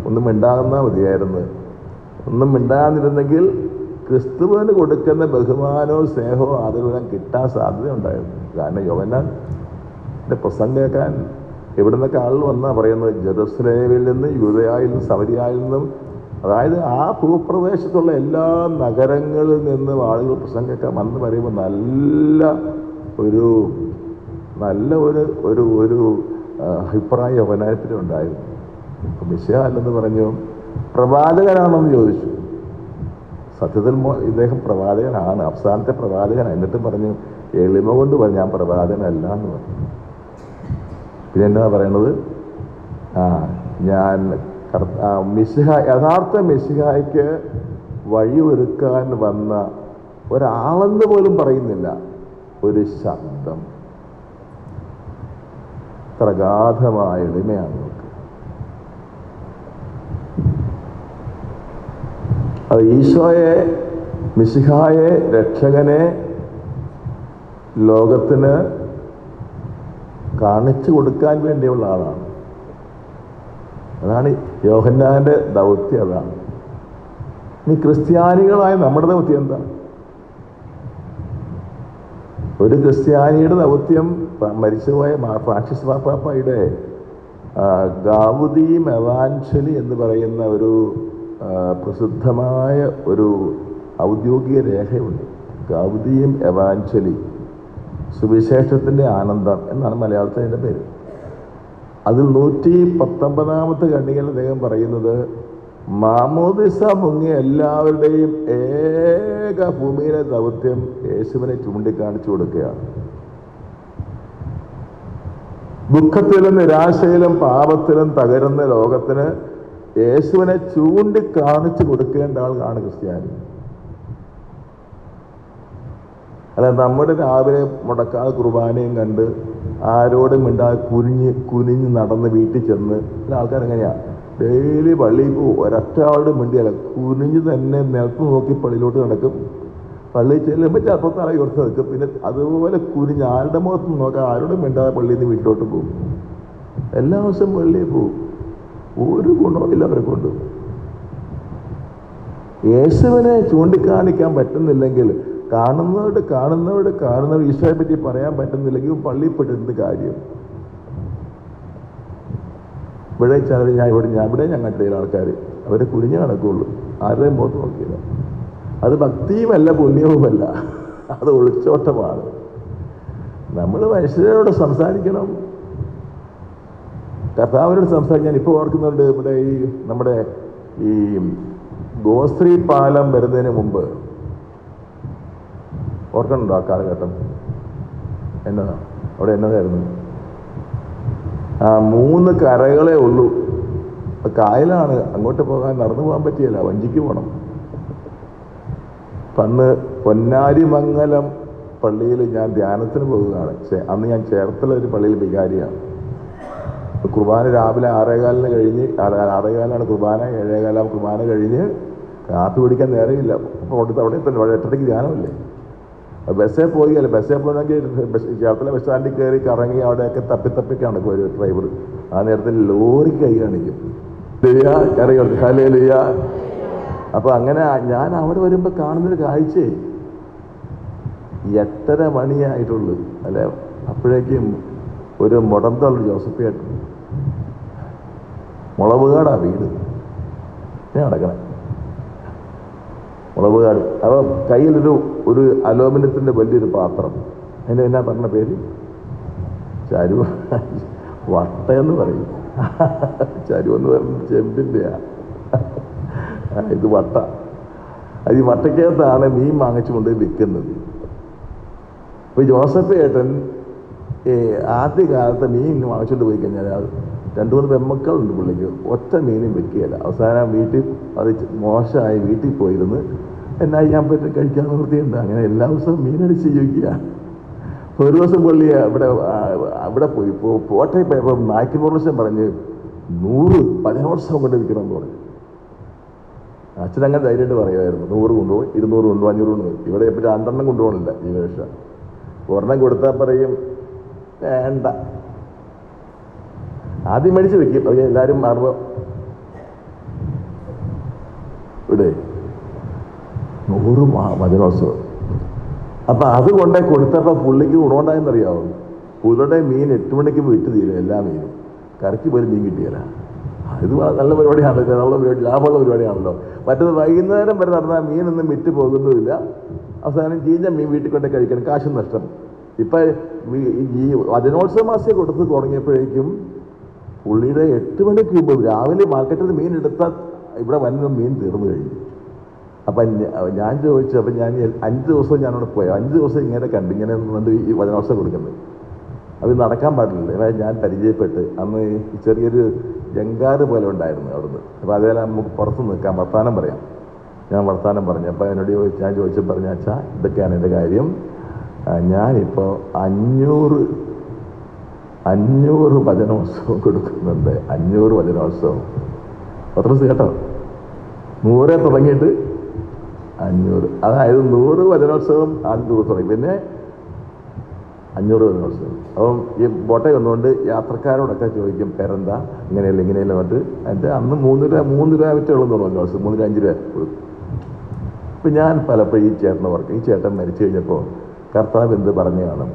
[SPEAKER 1] ഒന്നും മിണ്ടാകുന്നാൽ മതിയായിരുന്നു. ഒന്നും മിണ്ടാകുന്നിരുന്നെങ്കിൽ ക്രിസ്തുവിന് കൊടുക്കുന്ന ബഹുമാനവും സ്നേഹവും ആദരവും കിട്ടാൻ സാധ്യതയുണ്ടായിരുന്നു. കാരണം യോഹന്നാൻ്റെ പ്രസംഗം കേൾക്കാൻ എവിടെ നിന്നൊക്കെ ആളുകൾ വന്നാ പറയുന്നത്? ജെറുസലേമിൽ നിന്ന്, യൂദയായിൽ നിന്നും, സമരിയായിൽ നിന്നും, അതായത് ആ ഭൂപ്രദേശത്തുള്ള എല്ലാ നഗരങ്ങളിൽ നിന്നും ആളുകൾ പ്രസംഗം കേൾക്കാൻ വന്ന് പറയുമ്പോൾ നല്ല ഒരു അഭിപ്രായം യോഹന്നാനെ ഉണ്ടായിരുന്നു. അപ്പം മിശിഹ അല്ലെന്ന് പറഞ്ഞു. പ്രവാചകനാണെന്ന് ചോദിച്ചു. സത്യത്തിൽ ഇദ്ദേഹം പ്രവാചകനാണ്, അവസാനത്തെ പ്രവാചകനാണ്. എന്നിട്ടും പറഞ്ഞു, എളിമ കൊണ്ട് പറഞ്ഞു, ഞാൻ പ്രവാചകനല്ല എന്ന് പറഞ്ഞു. പിന്നെ എന്താ പറയണത്? ഞാൻ മിശിഹ, യഥാർത്ഥ മിശിഹായ്ക്ക് വഴിയൊരുക്കാൻ വന്ന ഒരാളെന്ന് പോലും പറയുന്നില്ല, ഒരു ശബ്ദം. അത്ര അഗാധമായ എളിമയാണ് നമുക്ക്. അത് ഈശോയെ, മിശിഹായെ, രക്ഷകനെ ലോകത്തിന് കാണിച്ചു കൊടുക്കാൻ വേണ്ടിയുള്ള ആളാണ്. അതാണ് യോഹന്നാന്റെ ദൗത്യം. അതാണ്. ഇനി ക്രിസ്ത്യാനികളായ നമ്മുടെ ദൗത്യം എന്താ? ഒരു ക്രിസ്ത്യാനിയുടെ ദൗത്യം മരിച്ചുപോയ ഫ്രാൻസിസ് മാർപ്പാപ്പയുടെ ഗാവുദീം എവാഞ്ചലി എന്ന് പറയുന്ന ഒരു പ്രസിദ്ധമായ ഒരു ഔദ്യോഗിക രേഖയുണ്ട്. ഗാവുദീം എവാഞ്ചലി, സുവിശേഷത്തിൻ്റെ ആനന്ദം എന്നാണ് മലയാളത്തിൽ അതിൻ്റെ പേര്. അതിൽ 119ാമത്തെ ഖണ്ഡികയിൽ അദ്ദേഹം പറയുന്നത്, മാമോദിസ മുങ്ങിയ എല്ലാവരുടെയും ഏക ഭൂമിയിലെ ദൗത്യം യേശുവിനെ ചൂണ്ടിക്കാണിച്ചു കൊടുക്കുകയാണ്. ദുഃഖത്തിലും നിരാശയിലും പാപത്തിലും തകരുന്ന ലോകത്തിന് യേശുവിനെ ചൂണ്ടിക്കാണിച്ചു കൊടുക്കേണ്ട ആളാണ് ക്രിസ്ത്യാനി. അല്ല നമ്മുടെ രാവിലെ മുടക്കാതെ കുർബാനയും കണ്ട് ആരോടും മിണ്ടാതെ കുനിഞ്ഞ് നടന്ന് വീട്ടിൽ ചെന്ന് ചില ആൾക്കാരെങ്ങനെയാണ് ഡെയിലി പള്ളിയിൽ പോകും, ഒരൊറ്റയാളുടെ മിണ്ടിയല്ല, കുനിഞ്ഞ് തന്നെ നിലത്ത് നോക്കി പള്ളിയിലോട്ട് നടക്കും. പള്ളിയിൽ ചെല്ലുമ്പോൾ ചെറുപ്പത്താളെ ഉയർത്തി നിൽക്കും. പിന്നെ അതുപോലെ കുനിഞ്ഞ് ആരുടെ മുഖത്ത് നോക്കാം, ആരോടും മിണ്ടാതെ പള്ളിയിൽ നിന്ന് വീട്ടിലോട്ട് പോകും. എല്ലാ ദിവസവും പള്ളിയിൽ പോകും. ഒരു ഗുണവുമില്ല അവരെ കൊണ്ട്. യേശുവിനെ ചൂണ്ടിക്കാണിക്കാൻ പറ്റുന്നില്ലെങ്കിൽ, കാണുന്നവരോട് ഈശോയെ പറ്റി പറയാൻ പറ്റുന്നില്ലെങ്കിൽ പള്ളിയിൽ പെട്ടിരുന്ന കാര്യം. ഇവിടെ ചിലർ ഞാൻ കണ്ടില്ല ആൾക്കാർ അവരെ കുനിഞ്ഞ് നടക്കുള്ളൂ, ആരുടെയും മുഖത്ത് നോക്കിയില്ല. അത് ഭക്തിയുമല്ല പുണ്യവുമല്ല, അത് ഒളിച്ചോട്ടമാണ്. നമ്മൾ മനുഷ്യരോട് സംസാരിക്കണം, കർത്താവിനോട് സംസാരിക്കാൻ. ഇപ്പോൾ ഓർക്കുന്നുണ്ട്, നമ്മുടെ ഈ ഗോശ്രീ പാലം വരുന്നതിന് മുമ്പ് ഓർക്കണുണ്ടോ ആ കാലഘട്ടം? എന്നതാ അവിടെ എന്നതായിരുന്നു? 3 കരകളേ ഉള്ളൂ, കായലാണ്, അങ്ങോട്ട് പോകാൻ നടന്നു പോകാൻ പറ്റിയല്ല, വഞ്ചിക്ക് പോകണം. അന്ന് പൊന്നാരിമംഗലം പള്ളിയിൽ ഞാൻ ധ്യാനത്തിന് പോവുകയാണ്. അന്ന് ഞാൻ ചേർത്തല ഒരു പള്ളിയിൽ വികാരിയാണ്. കുർബാന രാവിലെ 6:15 കഴിഞ്ഞ്, 6:15 കുർബാന, 7:15 കുർബാന കഴിഞ്ഞ് കാപ്പി പിടിക്കാൻ നേരമില്ല. അപ്പോൾ അവിടെ തന്നെ 8:30 ധ്യാനമല്ലേ. ബസ്സേ പോവുകയല്ല, ബസ്സേ പോകണമെങ്കിൽ ചേർത്തല ബസ് സ്റ്റാൻഡിൽ കയറി കറങ്ങി അവിടെയൊക്കെ തപ്പിയൊക്കെ നടക്കും ഒരു ഡ്രൈവർ. ആ നേരത്തിൽ ലോറി കൈ കാണിക്കും, ഹല്ലേലൂയ. അപ്പോൾ അങ്ങനെ ഞാൻ അവിടെ വരുമ്പോൾ കാണുന്നൊരു കാഴ്ചയെ 8:30 മണിയായിട്ടുള്ളൂ അല്ലെ. അപ്പോഴേക്കും ഒരു മുടന്തുള്ള ജോസഫിയായിട്ട് മുളവുകാടാ വീട്, ഞാൻ നടക്കണേ മുളവുകാട്. അപ്പോൾ കയ്യിലൊരു അലൂമിനിയത്തിൻ്റെ വലിയൊരു പാത്രം, അതിന് എന്നാ പറഞ്ഞ പേര്? ചരുവ, വട്ടയെന്ന് പറയും. ചരുവെന്ന് പറഞ്ഞ ചെമ്പിൻ്റെയാ, ഇത് വട്ട. അത് ഈ വട്ടയ്ക്കകത്താണ് മീൻ വാങ്ങിച്ചു കൊണ്ട് വിൽക്കുന്നത്. അപ്പോൾ ജോസഫ് ഏട്ടൻ ആദ്യകാലത്ത് മീൻ വാങ്ങിച്ചുകൊണ്ട് പോയി കഴിഞ്ഞാൽ 2-3 പെമ്മക്കളുണ്ട് പുള്ളിക്ക്, ഒറ്റ മീനും വെക്കുകയില്ല. അവസാനം വീട്ടിൽ അത് മോശമായി വീട്ടിൽ പോയിരുന്ന് എന്നാ ചെയ്യാൻ പറ്റും, കഴിക്കാൻ നിർത്തിയുണ്ട്. അങ്ങനെ എല്ലാ ദിവസവും മീനടിച്ച് ജീവിക്കുക. ഒരു ദിവസം പുള്ളി അവിടെ പോയി പോട്ടെ പോയപ്പോൾ നായ്ക്കുമോർഷം പറഞ്ഞ് 100 വചനോത്സവം കൊണ്ട് വിൽക്കണമെന്ന് പറഞ്ഞു. അച്ഛനങ്ങനെ ധൈര്യമായിട്ട് പറയുമായിരുന്നു, 100 കൊണ്ടുപോകും, 200 കൊണ്ടുപോകും, 500 കൊണ്ടുപോകും. ഇവിടെ ഇപ്പോൾ 2 കൊണ്ടുപോകണില്ല ജീവരക്ഷ. ഒരെണ്ണം കൊടുത്താൽ പറയും വേണ്ട, ആദ്യം മേടിച്ച് വെക്കും. അത് എല്ലാവരും മാറുമ്പോൾ ഇവിടെ 100 വചനോത്സവം. അപ്പം അത് കൊണ്ടേ കൊടുത്തപ്പോൾ പുള്ളിക്ക് ഗുണമുണ്ടായെന്നറിയാമോ? പുള്ളിയുടെ മീൻ 8 മണിക്ക് വിറ്റ് തീരും, എല്ലാ മീനും. കരയ്ക്ക് പോലും മീൻ കിട്ടിയല്ല. ഇത് നല്ല പരിപാടിയാണല്ലോ, നല്ല പരിപാടി, ലാഭമുള്ള പരിപാടിയാണല്ലോ. മറ്റത് വൈകുന്നേരം വരെ നടന്നാൽ മീനൊന്നും വിറ്റ് പോകുന്നുമില്ല. അവസാനം ചീഞ്ഞ മീൻ വീട്ടിൽ കൊണ്ട് കഴിക്കണം, കാശും നഷ്ടം. ഇപ്പം ഈ വചനോത്സവ മാസം കൊടുത്ത് തുടങ്ങിയപ്പോഴേക്കും പുള്ളിയുടെ 8 മണിക്ക് മുമ്പ് രാവിലെ മാർക്കറ്റിൽ നിന്ന് മീൻ എടുത്താൽ ഇവിടെ വന്ന മീൻ തീർന്നു കഴിഞ്ഞു. അപ്പം ഞാൻ ചോദിച്ചു, അപ്പം ഞാൻ 5 ദിവസം ഞാനവിടെ പോയി. 5 ദിവസം ഇങ്ങനെ കണ്ടു, ഇങ്ങനെ വന്ന് ഈ വചനോത്സവം കൊടുക്കുന്നത്. അത് നടക്കാൻ പാടില്ല. ഞാൻ പരിചയപ്പെട്ട് അന്ന് ചെറിയൊരു ജങ്കാറ് പോലെ ഉണ്ടായിരുന്നു അവിടുന്ന്. അപ്പോൾ അതേപോലെ നമുക്ക് പുറത്ത് നിൽക്കാം, വർത്താനം പറയാം. ഞാൻ വർത്താനം പറഞ്ഞു. അപ്പോൾ എന്നോട് ഞാൻ ചോദിച്ചപ്പോൾ പറഞ്ഞു, അച്ഛാ ഇതൊക്കെയാണ് എൻ്റെ കാര്യം, ഞാനിപ്പോൾ 500 വചനോത്സവം കൊടുക്കുന്നുണ്ട്. 500 വചനോത്സവം. പത്രോസ് കേട്ടോ, 100 തുടങ്ങിയിട്ട് 500, അതായത് 100 വചനോത്സവം ആദ്യം ദിവസം തുടങ്ങി, പിന്നെ 500 വചനോത്സവം. അപ്പം ഈ ബോട്ടയിൽ വന്നുകൊണ്ട് യാത്രക്കാരോടൊക്കെ ചോദിക്കും പേരെന്താ, ഇങ്ങനെയല്ല ഇങ്ങനെയല്ല പറഞ്ഞിട്ട്. എൻ്റെ അന്ന് 3 രൂപ വിറ്റുള്ളൂ വചനോത്സവം, 3 രൂപ 5 രൂപ കൊടുക്കും. ഇപ്പം ഞാൻ പലപ്പോഴും ഈ ചേട്ടനെ ഓർക്കും, ഈ ചേട്ടൻ മരിച്ചു കഴിഞ്ഞപ്പോൾ കർത്താവ് എന്ത് പറഞ്ഞു കാണും?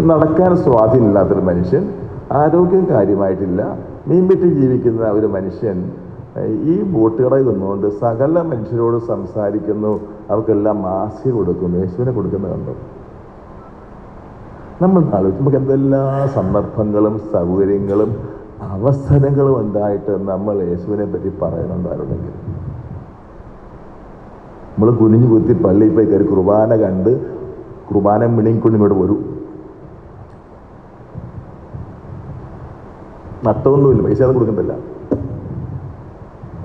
[SPEAKER 1] നടക്കാൻ സ്വാധീനമില്ലാത്തൊരു മനുഷ്യൻ, ആരോഗ്യം കാര്യമായിട്ടില്ല, മീൻ വിറ്റ് ജീവിക്കുന്ന ഒരു മനുഷ്യൻ ഈ ബോട്ടുകടയിൽ നിന്നുകൊണ്ട് സകല മനുഷ്യരോട് സംസാരിക്കുന്നു, അവർക്കെല്ലാം മാസ്യ കൊടുക്കുന്നു, യേശുവിനെ കൊടുക്കുന്നത് കണ്ടു. നമ്മൾ ആലോചിച്ച് നമുക്ക് എന്തെല്ലാം സന്ദർഭങ്ങളും സൗകര്യങ്ങളും അവസരങ്ങളും ഉണ്ടായിട്ട് നമ്മൾ യേശുവിനെ പറ്റി പറയണുണ്ടായിരുന്നെങ്കിൽ. നമ്മൾ കുനിഞ്ഞു കുത്തി പള്ളിയിൽ പോയി കയറി കുർബാന കണ്ട് കുർബാന മിണിക്കൊണ്ട് ഇങ്ങോട്ട് വരും. നഷ്ടമൊന്നുമില്ല, പൈസ ഒന്നും കൊടുക്കണ്ടല്ല.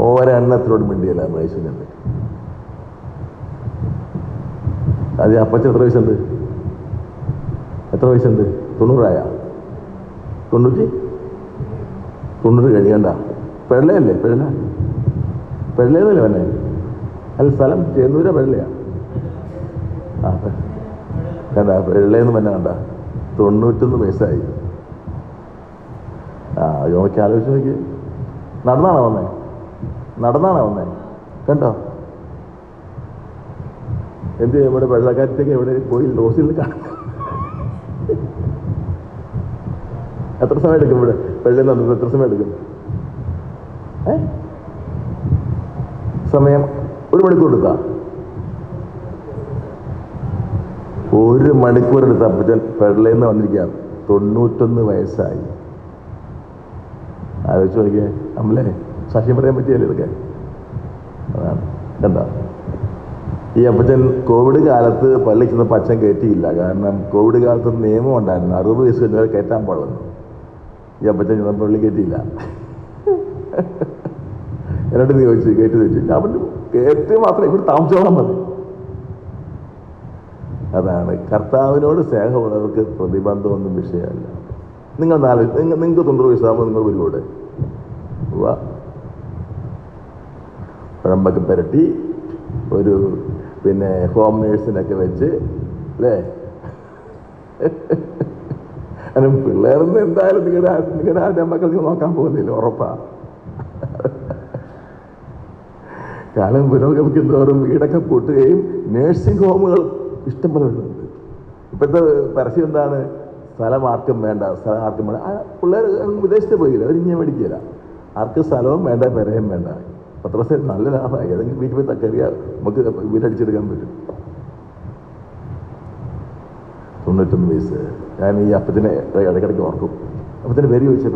[SPEAKER 1] ഒരെണ്ണത്തിനോട് മിണ്ടിയല്ല യേശുവിനുണ്ട്. അത് അപ്പച്ച എത്ര വയസ്സുണ്ട്? എത്ര വയസ്സുണ്ട്? 90 90 കഴിയണ്ട. പെള്ളയല്ലേ? പെള്ളയെന്നല്ലേ വന്നെ? അല്ല, സ്ഥലം ചേന്നൂര പെള്ളയാ. ആ കണ്ട, പെള്ളയെന്ന് തന്നെ കണ്ട 91 വയസ്സായി. നോക്കി ആലോചിച്ച് നോക്കി. നടന്നാണോ വന്നേ? കണ്ടോ? എന്ത് ഇവിടെ വെള്ളക്കാരത്തേക്ക് എവിടെ പോയി റോസിൽ കാണാം. എത്ര സമയം എടുക്കും ഇവിടെ വെള്ളം തന്നത്? എത്ര സമയം എടുക്കും? സമയം 1 മണിക്കൂർ എടുത്താ? 1 മണിക്കൂർ എടുത്ത അപ്പച്ചൻ പെള്ളേന്ന് വന്നിരിക്കുക. 91 വയസ്സായി. ആലോചിച്ച് നോക്കിയേ. നമ്മളെ സാക്ഷ്യം പറയാൻ പറ്റിയല്ലേ ഇതൊക്കെ? അതാണ്. കണ്ടോ? ഈ അപ്പച്ചൻ കോവിഡ് കാലത്ത് പള്ളി ചെന്നപ്പോൾ അച്ഛൻ കയറ്റിയില്ല. കാരണം കോവിഡ് കാലത്ത് നിയമം ഉണ്ടായിരുന്നു, 60 വയസ്സ് കഴിഞ്ഞവരെ കയറ്റാൻ പാടുന്നു. ഈ അപ്പച്ചൻ ചെന്നപ്പോൾ പള്ളി കയറ്റിയില്ല. എന്നോട് നീ ചോദിച്ചു കയറ്റി വെച്ചു. ഞാൻ പറഞ്ഞു കയറ്റി മാത്രമേ ഇവിടെ താമസിച്ചോളാൻ മതി. അതാണ് കർത്താവിനോട് സ്നേഹമുള്ളവർക്ക് പ്രതിബന്ധമൊന്നും വിഷയമല്ല. നിങ്ങൾക്ക് 90 വയസ്സാകുമ്പോൾ നിങ്ങൾ വരുവിടെ കുഴമ്പൊക്കെ പുരട്ടി ഒരു ഹോം നേഴ്സിനൊക്കെ വെച്ച് അല്ലേ? അതിനും പിള്ളേർന്ന് എന്തായാലും നിങ്ങളുടെ ആരുടെ മക്കൾക്ക് നോക്കാൻ പോകുന്നില്ല, ഉറപ്പാ. കാലം പുരോഗമിക്കുന്നവരും വീടൊക്കെ പൂട്ടുകയും നേഴ്സിംഗ് ഹോമുകൾ ഇഷ്ടംപോലെ ഉണ്ട്. ഇപ്പോഴത്തെ പരസ്യം എന്താണ്? സ്ഥലം ആർക്കും വേണ്ട. പിള്ളേർ വിദേശത്ത് പോയില്ല, അവരിങ്ങനെ മേടിക്കില്ല. ആർക്കും സ്ഥലവും വേണ്ട, പെരയും വേണ്ട. 10 ദിവസം നല്ല ലാഭമായി. ഏതെങ്കിലും വീട്ടിൽ പോയി തക്കറിയാൽ നമുക്ക് വീടടിച്ചെടുക്കാൻ പറ്റും. 91 വയസ്സ്. ഞാൻ ഈ അപ്പത്തിനെ ഇടയ്ക്കിടയ്ക്ക് ഓർക്കും. അപ്പത്തിൻ്റെ പേര് ചോദിച്ചേ.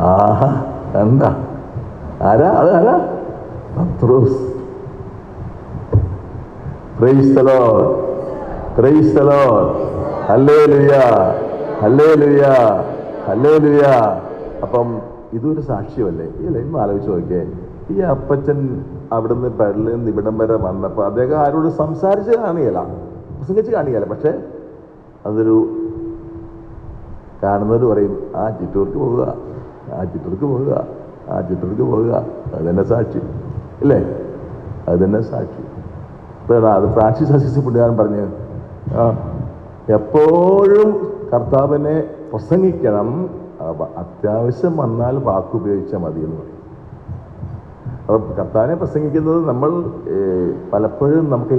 [SPEAKER 1] ആഹാ, എന്താ? ആരാ? പത്രോസ്. Praise the Lord. ഹല്ലേലൂയ. അപ്പം ഇതൊരു സാക്ഷ്യമല്ലേ? ഇന്ന് ആലോചിച്ച് നോക്കിയേ. ഈ അപ്പച്ചൻ അവിടുന്ന് പള്ളിയിൽ നിന്ന് ഇവിടം വരെ വന്നപ്പോൾ അദ്ദേഹം ആരോട് പ്രസംഗിച്ച് കാണിയല്ല. പക്ഷെ അതൊരു കാണുന്നവർ പറയും, ചിറ്റൂർക്ക് പോവുക. അതെന്നെ സാക്ഷി ഇല്ലേ? അതെന്നെ സാക്ഷി. അത് ഫ്രാൻസിസ് അസീസി പുള്ളിക്കാരൻ പറഞ്ഞു, എപ്പോഴും കർത്താവിനെ പ്രസംഗിക്കണം, അത്യാവശ്യം വന്നാൽ വാക്കുപയോഗിച്ചാൽ മതി എന്ന് പറയും. അപ്പോൾ കർത്താവിനെ പ്രസംഗിക്കുന്നത് നമ്മൾ പലപ്പോഴും നമുക്ക്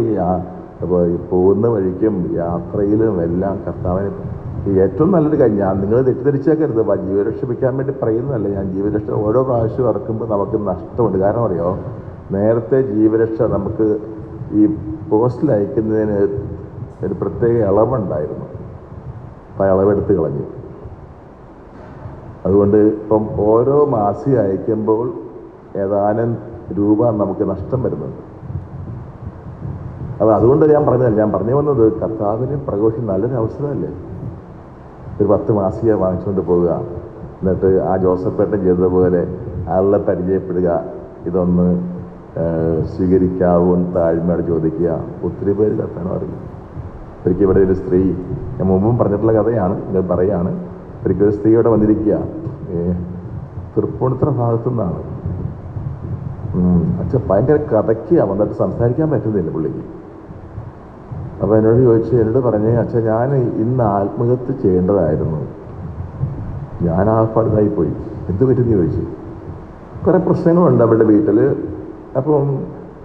[SPEAKER 1] പോകുന്ന വഴിക്കും യാത്രയിലും എല്ലാം കർത്താവിനെ ഏറ്റവും നല്ലൊരു കാര്യം. നിങ്ങൾ തെറ്റിദ്ധരിച്ചേക്കരുത്. ജീവരക്ഷ വയ്ക്കാൻ വേണ്ടി പറയുന്നതല്ല. ഞാൻ ജീവരക്ഷ ഓരോ പ്രാവശ്യം ഇറക്കുമ്പോൾ നമുക്ക് നഷ്ടമുണ്ട്. കാരണം അറിയോ, നേരത്തെ ജീവരക്ഷ നമുക്ക് ഈ പോസ്റ്റിൽ അയക്കുന്നതിന് ഒരു പ്രത്യേക ഇളവുണ്ടായിരുന്നു. അപ്പം ഇളവെടുത്ത് കളഞ്ഞു. അതുകൊണ്ട് ഇപ്പം ഓരോ മാസം അയക്കുമ്പോൾ ഏതാനും രൂപ നമുക്ക് നഷ്ടം വരുന്നുണ്ട്. അതുകൊണ്ട് ഞാൻ പറഞ്ഞു വന്നത് കർത്താവിനെ പ്രഘോഷിക്കുന്ന നല്ലൊരു അവസരമല്ലേ? ഒരു 10 മാസിക വാങ്ങിച്ചുകൊണ്ട് പോവുക, എന്നിട്ട് ആ ജോസഫേട്ടൻ ചെയ്തതുപോലെ ആളെ പരിചയപ്പെടുക, ഇതൊന്ന് സ്വീകരിക്കാവൂന്ന് താഴ്മയോട് ചോദിക്കുക. ഒത്തിരി പേര് കർത്താവിനെ അറിയും. ഒരിക്കൽ ഇവിടെ ഒരു സ്ത്രീ, ഞാൻ മുമ്പും പറഞ്ഞിട്ടുള്ള കഥയാണ്, ഞാൻ പറയാണ്. ഒരിക്കൽ ഒരു സ്ത്രീ ഇവിടെ വന്നിരിക്കുക, തൃപ്പൂണിത്തുറ ഭാഗത്തു നിന്നാണ്. അച്ഛൻ ഭയങ്കര കഥയ്ക്കാ വന്നിട്ട് സംസാരിക്കാൻ പറ്റുന്നില്ല പുള്ളിക്ക്. അപ്പോൾ എന്നോട് പറഞ്ഞേ, അച്ഛൻ ഞാൻ ഇന്ന് ആത്മഹത്യ ചെയ്യേണ്ടതായിരുന്നു, ഞാൻ ആകപ്പാടിതായി പോയി. എന്ത് പറ്റുമെന്ന് ചോദിച്ചു. കുറേ പ്രശ്നങ്ങളുണ്ട് അവരുടെ വീട്ടിൽ. അപ്പം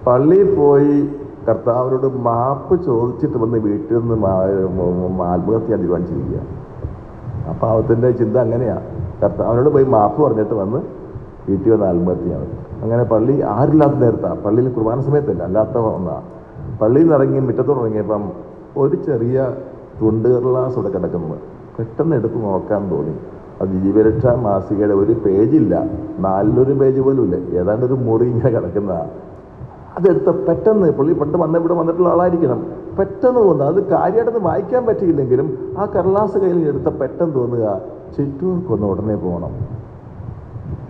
[SPEAKER 1] പള്ളിയിൽ പോയി കർത്താവിനോട് മാപ്പ് ചോദിച്ചിട്ട് വന്ന് വീട്ടിൽ നിന്ന് ആത്മഹത്യ ചെയ്യാൻ തീരുമാനിച്ചിരിക്കുക. ആ പാവത്തിൻ്റെ ചിന്ത അങ്ങനെയാണ്. കർത്താവിനോട് പോയി മാപ്പ് പറഞ്ഞിട്ട് വന്ന് വീട്ടിൽ വന്ന് ആത്മഹത്യയാണ്. അങ്ങനെ പള്ളി ആരില്ലാത്ത നേരത്താണ്, പള്ളിയിൽ കുർബാന സമയത്തല്ല, അല്ലാത്ത ഒന്നാണ്. പള്ളിയിൽ നിന്ന് ഇറങ്ങി മുറ്റത്തോട് ഇറങ്ങിയപ്പം ഒരു ചെറിയ തുണ്ടുകടലാസ് ഇവിടെ കിടക്കുന്നത് പെട്ടെന്ന് എടുത്ത് നോക്കാൻ തോന്നി. അത് ജീവരക്ഷാ മാസികയുടെ ഒരു പേജില്ല, 4 പേജ് പോലും ഇല്ല, ഏതാണ്ട് ഒരു മുറി ഇങ്ങനെ കിടക്കുന്നതാണ്. അതെടുത്ത് പെട്ടെന്ന് പുള്ളി ഇവിടെ വന്നിട്ടുള്ള ആളായിരിക്കണം, പെട്ടെന്ന് തോന്നുക. അത് കാര്യമായിട്ടൊന്ന് വായിക്കാൻ പറ്റിയില്ലെങ്കിലും ആ കടലാസ് കയ്യിൽ എടുത്ത പെട്ടെന്ന് തോന്നുക, ചിറ്റൂർക്കൊന്ന് ഉടനെ പോകണം.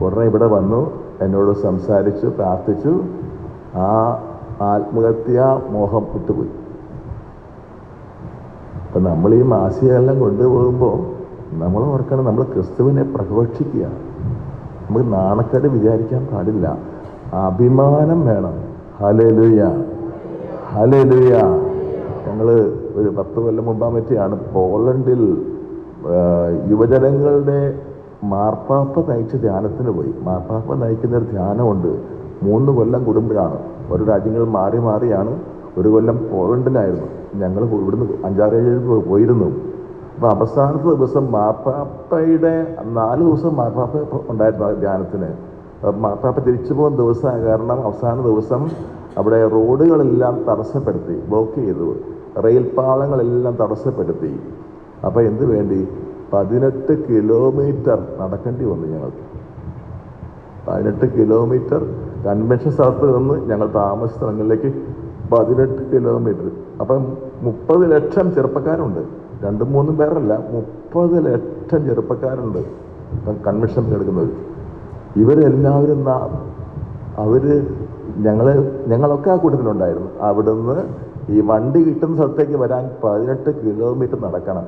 [SPEAKER 1] ഉടനെ ഇവിടെ വന്നു, എന്നോട് സംസാരിച്ചു, പ്രാർത്ഥിച്ചു. ആ ആത്മഹത്യാ മോഹം വിട്ടുപോയി. അപ്പം നമ്മൾ ഈ മാസികയെല്ലാം കൊണ്ടുപോകുമ്പോൾ നമ്മൾ ഓർക്കണം, നമ്മൾ ക്രിസ്തുവിനെ പ്രഘോഷിക്കുക. നമുക്ക് നാണക്കേട് വിചാരിക്കാൻ പാടില്ല, അഭിമാനം വേണം. Hallelujah, hallelujah. ഞങ്ങൾ ഒരു 10 കൊല്ലം മുമ്പാൻ പറ്റിയാണ് പോളണ്ടിൽ യുവജനങ്ങളുടെ മാർപ്പാപ്പ നയിച്ച ധ്യാനത്തിന് പോയി. മാർപ്പാപ്പ നയിക്കുന്നൊരു ധ്യാനമുണ്ട്, 3 കൊല്ലം കൂടുമ്പോഴാണ്. ഓരോ രാജ്യങ്ങൾ മാറി മാറിയാണ്. 1 കൊല്ലം പോളണ്ടിലായിരുന്നു. ഞങ്ങൾ ഇവിടുന്ന് 5-6 പോയിരുന്നു. അപ്പോൾ അവസാനത്തെ ദിവസം മാർപ്പാപ്പയുടെ 4 ദിവസം മാർപ്പാപ്പ ഉണ്ടായിരുന്നു ആ ധ്യാനത്തിന്. മാർപ്പാപ്പ തിരിച്ചു പോകുന്ന ദിവസമായ കാരണം അവസാന ദിവസം അവിടെ റോഡുകളെല്ലാം തടസ്സപ്പെടുത്തി, ബ്ലോക്ക് ചെയ്തു. റെയിൽ പാളങ്ങളെല്ലാം തടസ്സപ്പെടുത്തി. അപ്പോൾ എന്ത് വേണ്ടി 18 കിലോമീറ്റർ നടക്കേണ്ടി വന്നു ഞങ്ങൾക്ക്. 18 കിലോമീറ്റർ കൺവെൻഷൻ സ്ഥലത്ത് നിന്ന് ഞങ്ങൾ താമസ സ്ഥലങ്ങളിലേക്ക് 18 കിലോമീറ്റർ. അപ്പം 30 ലക്ഷം ചെറുപ്പക്കാരുണ്ട്. 2-3 പേരല്ല, 30 ലക്ഷം ചെറുപ്പക്കാരുണ്ട് കൺവെൻഷൻ എടുക്കുന്നവർ. ഇവരെല്ലാവരും ഞങ്ങളൊക്കെ ആ കൂട്ടത്തിലുണ്ടായിരുന്നു. അവിടുന്ന് ഈ വണ്ടി കിട്ടുന്ന സ്ഥലത്തേക്ക് വരാൻ 18 കിലോമീറ്റർ നടക്കണം.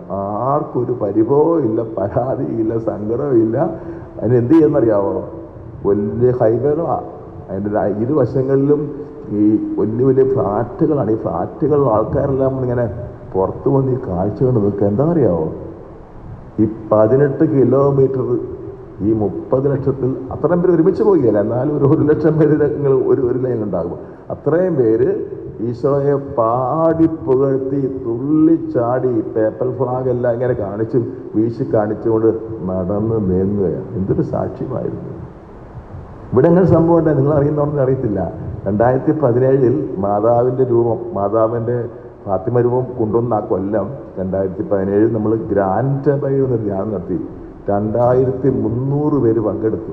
[SPEAKER 1] ആർക്കും ഒരു പരിഭവവും ഇല്ല, പരാതിയില്ല, സങ്കടവും ഇല്ല. അതിന് എന്ത് ചെയ്യുന്നറിയാവോ? വലിയ ഹൈവേകളാണ്. അതിൻ്റെ ഇരുവശങ്ങളിലും ഈ വലിയ വലിയ ഫ്ലാറ്റുകളാണ്. ഈ ഫ്ലാറ്റുകളിൽ ആൾക്കാരെല്ലാം ഇങ്ങനെ പുറത്തു വന്ന് ഈ കാഴ്ച കൊണ്ട് നിൽക്കുക. എന്താ അറിയാവോ? ഈ 18 കിലോമീറ്റർ ഈ 30 ലക്ഷത്തിൽ അത്രയും പേര് ഒരുമിച്ച് പോവുകയില്ല, എന്നാലും ഒരു 1 ലക്ഷം പേര് നിങ്ങൾ ഒരു ലൈനിലുണ്ടാകും. അത്രയും പേര് ഈശോയെ പാടി പുകഴ്ത്തി തുള്ളിച്ചാടി പേപ്പൽ ഫ്ലാഗ് എല്ലാം ഇങ്ങനെ കാണിച്ച് വീശി കാണിച്ചുകൊണ്ട് നടന്ന് നീങ്ങുകയാണ്. എന്തൊരു സാക്ഷ്യമായിരുന്നു. ഇവിടെ എങ്ങനെ സംഭവം ഉണ്ടായി നിങ്ങൾ അറിയുന്നവർക്ക് അറിയത്തില്ല. 2017 മാതാവിൻ്റെ രൂപം, മാതാവിൻ്റെ ഫാത്തിമ രൂപം കൊണ്ടുവന്ന ആ കൊല്ലം 2017 നമ്മൾ ഗ്രാൻഡ് ബൈ എന്നൊരു ധ്യാനം നടത്തി. 2300 പേര് പങ്കെടുത്തു.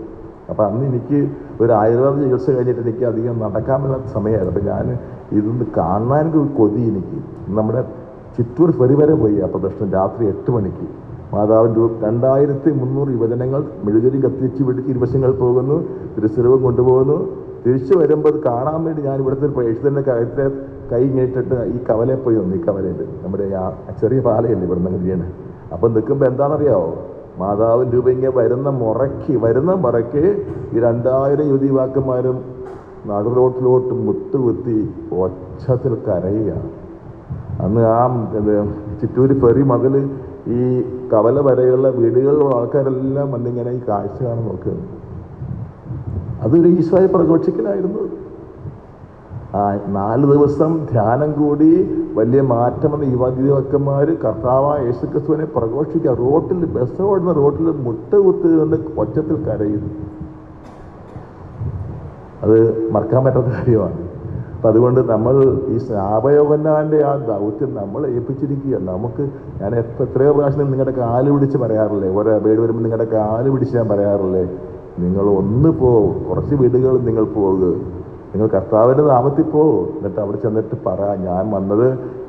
[SPEAKER 1] അപ്പം അന്ന് എനിക്ക് ഒരു ആയുർവേദ ചികിത്സ കഴിഞ്ഞിട്ട് എനിക്ക് അധികം നടക്കാൻ പറ്റാത്ത സമയമായിരുന്നു. അപ്പം ഞാൻ ഇതൊന്ന് കാണാൻ കൊതി എനിക്ക്. നമ്മുടെ ചിറ്റൂർ ഫെറി വരെ പോയി ആ പ്രദർശനം രാത്രി 8 മണിക്ക്. മാതാവിൻ്റെ 2300 യുവജനങ്ങൾ മെഴുകുതിരി കത്തിച്ച് പിടിച്ച് ഇരുവശങ്ങൾ പോകുന്നു, തിരുസ്വരൂപം കൊണ്ടുപോകുന്നു. തിരിച്ചു വരുമ്പോൾ കാണാൻ വേണ്ടി ഞാൻ ഇവിടുത്തെ പ്രേക്ഷിതൻ്റെ കഴുത്തെ കൈ ഇങ്ങിട്ടിട്ട് ഈ കവലയിൽ പോയി വന്നു. ഈ കവലയിൽ നമ്മുടെ ആ ചെറിയ പാലയല്ലേ ഇവിടെ നിന്ന് ചെയ്യണേ. അപ്പം നിൽക്കുമ്പോൾ എന്താണെന്നറിയാവോ? മാതാവിൻ്റെ രൂപ ഇങ്ങനെ വരുന്ന മുറയ്ക്ക് ഈ 2000 യുവതിവാക്കന്മാരും നടുറോട്ടിലോട്ട് മുട്ടുകുത്തി ഒച്ചത്തിൽ കരയുകയാണ്. അന്ന് ആ ചിറ്റൂര് ഫെറി മുതൽ ഈ കവല വരെയുള്ള വീടുകളിലുള്ള ആൾക്കാരെല്ലാം വന്നിങ്ങനെ ഈ കാഴ്ച കാണാൻ നോക്കുന്നത്. അതൊരു ഈശോയെ പ്രഘോഷിക്കലായിരുന്നു. 4 ദിവസം ധ്യാനം കൂടി വലിയ മാറ്റമെന്ന യുവതിവക്കന്മാർ കർത്താവായ യേശുക്രിസ്തുവിനെ പ്രഘോഷിക്കുക. റോട്ടിൽ ബസ് ഓടുന്ന റോട്ടിൽ മുട്ടുകുത്തി നിന്ന് ഒച്ചത്തിൽ കരയുന്നു. അത് മറക്കാൻ പറ്റാത്ത കാര്യമാണ്. അപ്പം അതുകൊണ്ട് നമ്മൾ ഈ സ്നാപയോഹന്നാൻ്റെ ആ ദൗത്യം നമ്മൾ ഏൽപ്പിച്ചിരിക്കുക. ഞാൻ എത്രയോ പ്രാവശ്യം നിങ്ങളുടെ കാല് പിടിച്ച് പറയാറില്ലേ, ഓരോ വീട് വരുമ്പോൾ നിങ്ങളുടെ കാല് പിടിച്ച് ഞാൻ പറയാറില്ലേ, നിങ്ങൾ ഒന്ന് കുറച്ച് വീടുകൾ നിങ്ങൾ പോകുക, നിങ്ങൾ കർത്താവിൻ്റെ നാമത്തിൽ പോകും. എന്നിട്ട് അവിടെ ചെന്നിട്ട് പറ, ഞാൻ വന്നത്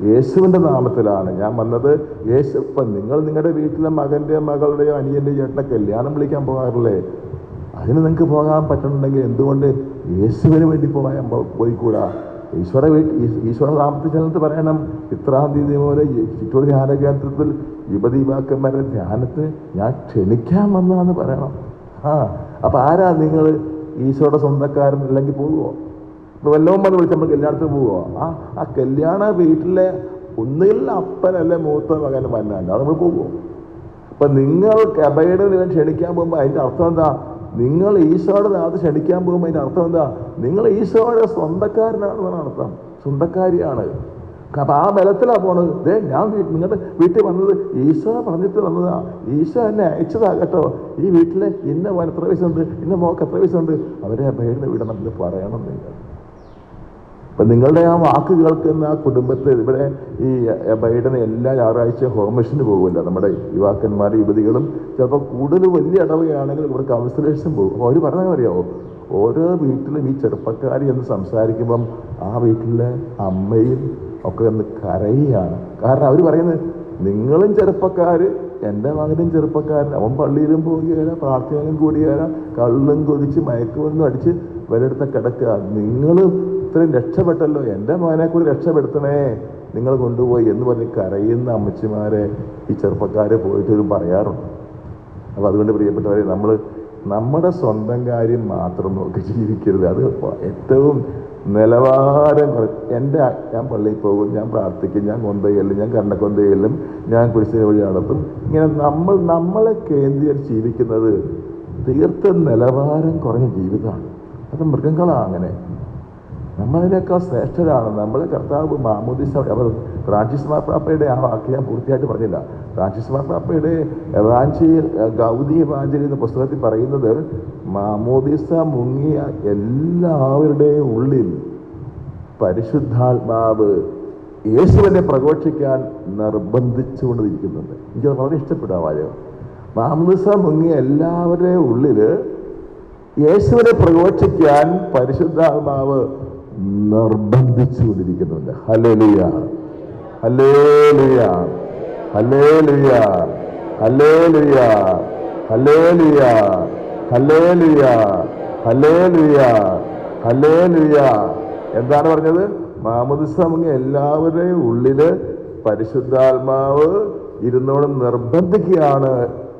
[SPEAKER 1] യേശുവിൻ്റെ നാമത്തിലാണ്, ഞാൻ വന്നത് യേശു. ഇപ്പം നിങ്ങൾ നിങ്ങളുടെ വീട്ടിലെ മകൻ്റെയോ മകളുടെയോ അനിയൻ്റെയോ ചേട്ടനെ കല്യാണം വിളിക്കാൻ പോകാറില്ലേ? അതിന് നിങ്ങൾക്ക് പോകാൻ പറ്റുന്നുണ്ടെങ്കിൽ എന്തുകൊണ്ട് യേശുവിന് വേണ്ടി പോയിക്കൂടാ? ഈശ്വര നാമത്തിൽ ചെന്നിട്ട് പറയണം, ഇത്രാം തീയതി പോലെ ചിറ്റൂർ ധ്യാന കേന്ദ്രത്തിൽ യുവതീവാക്കന്മാരുടെ ധ്യാനത്തിന് ഞാൻ ക്ഷണിക്കാൻ വന്നതെന്ന് പറയണം. അപ്പം ആരാ നിങ്ങൾ? ഈശോയുടെ സ്വന്തക്കാരൻ അല്ലെങ്കിൽ പോകുമോ? ഇപ്പോൾ വല്ലതും വന്ന് വിളിച്ച് നമ്മൾ കല്യാണത്തിന് പോവുമോ? ആ കല്യാണ വീട്ടിലെ ഒന്നുകിൽ അപ്പനല്ലേ മൂത്ത മകൻ വന്നാണ്ട് അത് നമ്മൾ പോകുമോ? അപ്പം നിങ്ങൾ കബയുടെ ക്ഷണിക്കാൻ പോകുമ്പോൾ അതിൻ്റെ അർത്ഥം എന്താ? നിങ്ങൾ ഈശോയുടെ നാമത്തിൽ ക്ഷണിക്കാൻ പോകുമ്പോൾ അതിൻ്റെ അർത്ഥം എന്താ? നിങ്ങൾ ഈശോയുടെ സ്വന്തക്കാരനാണെന്നാണ് അർത്ഥം, സ്വന്തക്കാരിയാണ്. അപ്പം ആ ബലത്തിലാണ് പോണത്. ഞാൻ നിങ്ങളുടെ വീട്ടിൽ വന്നത് ഈശോ പറഞ്ഞിട്ട് വന്നതാ, ഈശോ എന്നെ അയച്ചതാ കേട്ടോ. ഈ വീട്ടിലെ ഇന്ന മോൻ എത്ര വയസ്സുണ്ട്, ഇന്ന മോക്ക് എത്ര വയസ്സുണ്ട്, അവരെ പേരിന് വിടണം എന്ന് പറയണം നിങ്ങൾ. അപ്പം നിങ്ങളുടെ ആ വാക്ക് കേൾക്കുന്ന ആ കുടുംബത്തിൽ ഇവിടെ ഈ ബൈഡന് എല്ലാ ഞായറാഴ്ച ഹോമിഷന് പോകുമല്ലോ നമ്മുടെ യുവാക്കന്മാരും യുവതികളും. ചിലപ്പോൾ കൂടുതൽ വലിയ ഇടവകയാണെങ്കിൽ ഇവിടെ കൗൺസിലേഴ്സും പോകും. അപ്പോൾ അവർ പറഞ്ഞാൽ അറിയാമോ, ഓരോ വീട്ടിലും ഈ ചെറുപ്പക്കാരി എന്ന് സംസാരിക്കുമ്പം ആ വീട്ടിലെ അമ്മയും ഒക്കെ ഒന്ന് കരയുകയാണ്. കാരണം അവർ പറയുന്നത് നിങ്ങളും ചെറുപ്പക്കാർ എൻ്റെ മകനും ചെറുപ്പക്കാരൻ, അവൻ പള്ളിയിലും പോവുകയില്ല, പ്രാർത്ഥനയിലും കൂടിയല്ല, കള്ളും കൊതിച്ച് മയക്കുമരുന്നും അടിച്ച് വരെടുത്ത കിടക്കുക. നിങ്ങൾ ഇത്രയും രക്ഷപ്പെട്ടല്ലോ, എൻ്റെ മകനെ കൂടി രക്ഷപ്പെടുത്തണേ, നിങ്ങൾ കൊണ്ടുപോയി എന്ന് പറഞ്ഞ് കരയുന്ന അമ്മച്ചിമാരെ ഈ ചെറുപ്പക്കാർ പോയിട്ട് പറയാറുണ്ട്. അപ്പോൾ അതുകൊണ്ട് പ്രിയപ്പെട്ടവരെ, നമ്മൾ നമ്മുടെ സ്വന്തം കാര്യം മാത്രം നോക്കി ജീവിക്കരുത്. അത് ഏറ്റവും നിലവാരം ഞാൻ പള്ളിയിൽ പോകും, ഞാൻ പ്രാർത്ഥിക്കും, ഞാൻ കൊന്തയെല്ലും, ഞാൻ കരണക്കൊന്തയെല്ലും, ഞാൻ കുരിശിന് വഴി നടത്തും. ഇങ്ങനെ നമ്മളെ കേന്ദ്രീകരിച്ച് ജീവിക്കുന്നത് തീർത്തും നിലവാരം കുറഞ്ഞ ജീവിതമാണ്. അത് മൃഗങ്ങളാണ്. അങ്ങനെ നമ്മളതിനേക്കാൾ ശ്രേഷ്ഠരാണ്. നമ്മളെ കർത്താവ് മാമോദിസ. അവർ ഫ്രാൻസിസ് മാർപ്പാപ്പയുടെ ആ വാക്ക് ഞാൻ പൂർത്തിയായിട്ട് പറഞ്ഞില്ല. ഫ്രാൻസിസ് മാർപ്പാപ്പയുടെ ഗൗതി എവാഞ്ചലി എന്ന പുസ്തകത്തിൽ പറയുന്നത്, മാമോദിസ മുങ്ങിയ എല്ലാവരുടെയും ഉള്ളിൽ പരിശുദ്ധാത്മാവ് യേശുവിനെ പ്രഘോഷിക്കാൻ നിർബന്ധിച്ചുകൊണ്ടിരിക്കുന്നുണ്ട്. എനിക്കത് വളരെ ഇഷ്ടപ്പെട്ടു ആ വാചകം. മാമോദിസ മുങ്ങിയ എല്ലാവരുടെയും ഉള്ളിൽ യേശുവിനെ പ്രഘോഷിക്കാൻ പരിശുദ്ധാത്മാവ് നിർബന്ധിച്ചുകൊണ്ടിരിക്കുന്നുണ്ട്. ഹല്ലേലൂയ, ഹല്ലേലൂയ, ഹല്ലേലൂയ, ഹല്ലേലൂയ, ഹല്ലേലൂയ, ഹല്ലേലൂയ, ഹല്ലേലൂയ, ഹല്ലേലൂയ. എന്താണ് പറഞ്ഞത്? മാമോദിസ മുങ്ങിയ എല്ലാവരുടെയും ഉള്ളില് പരിശുദ്ധാത്മാവ് ഇരുന്നോട് നിർബന്ധിക്കുകയാണ്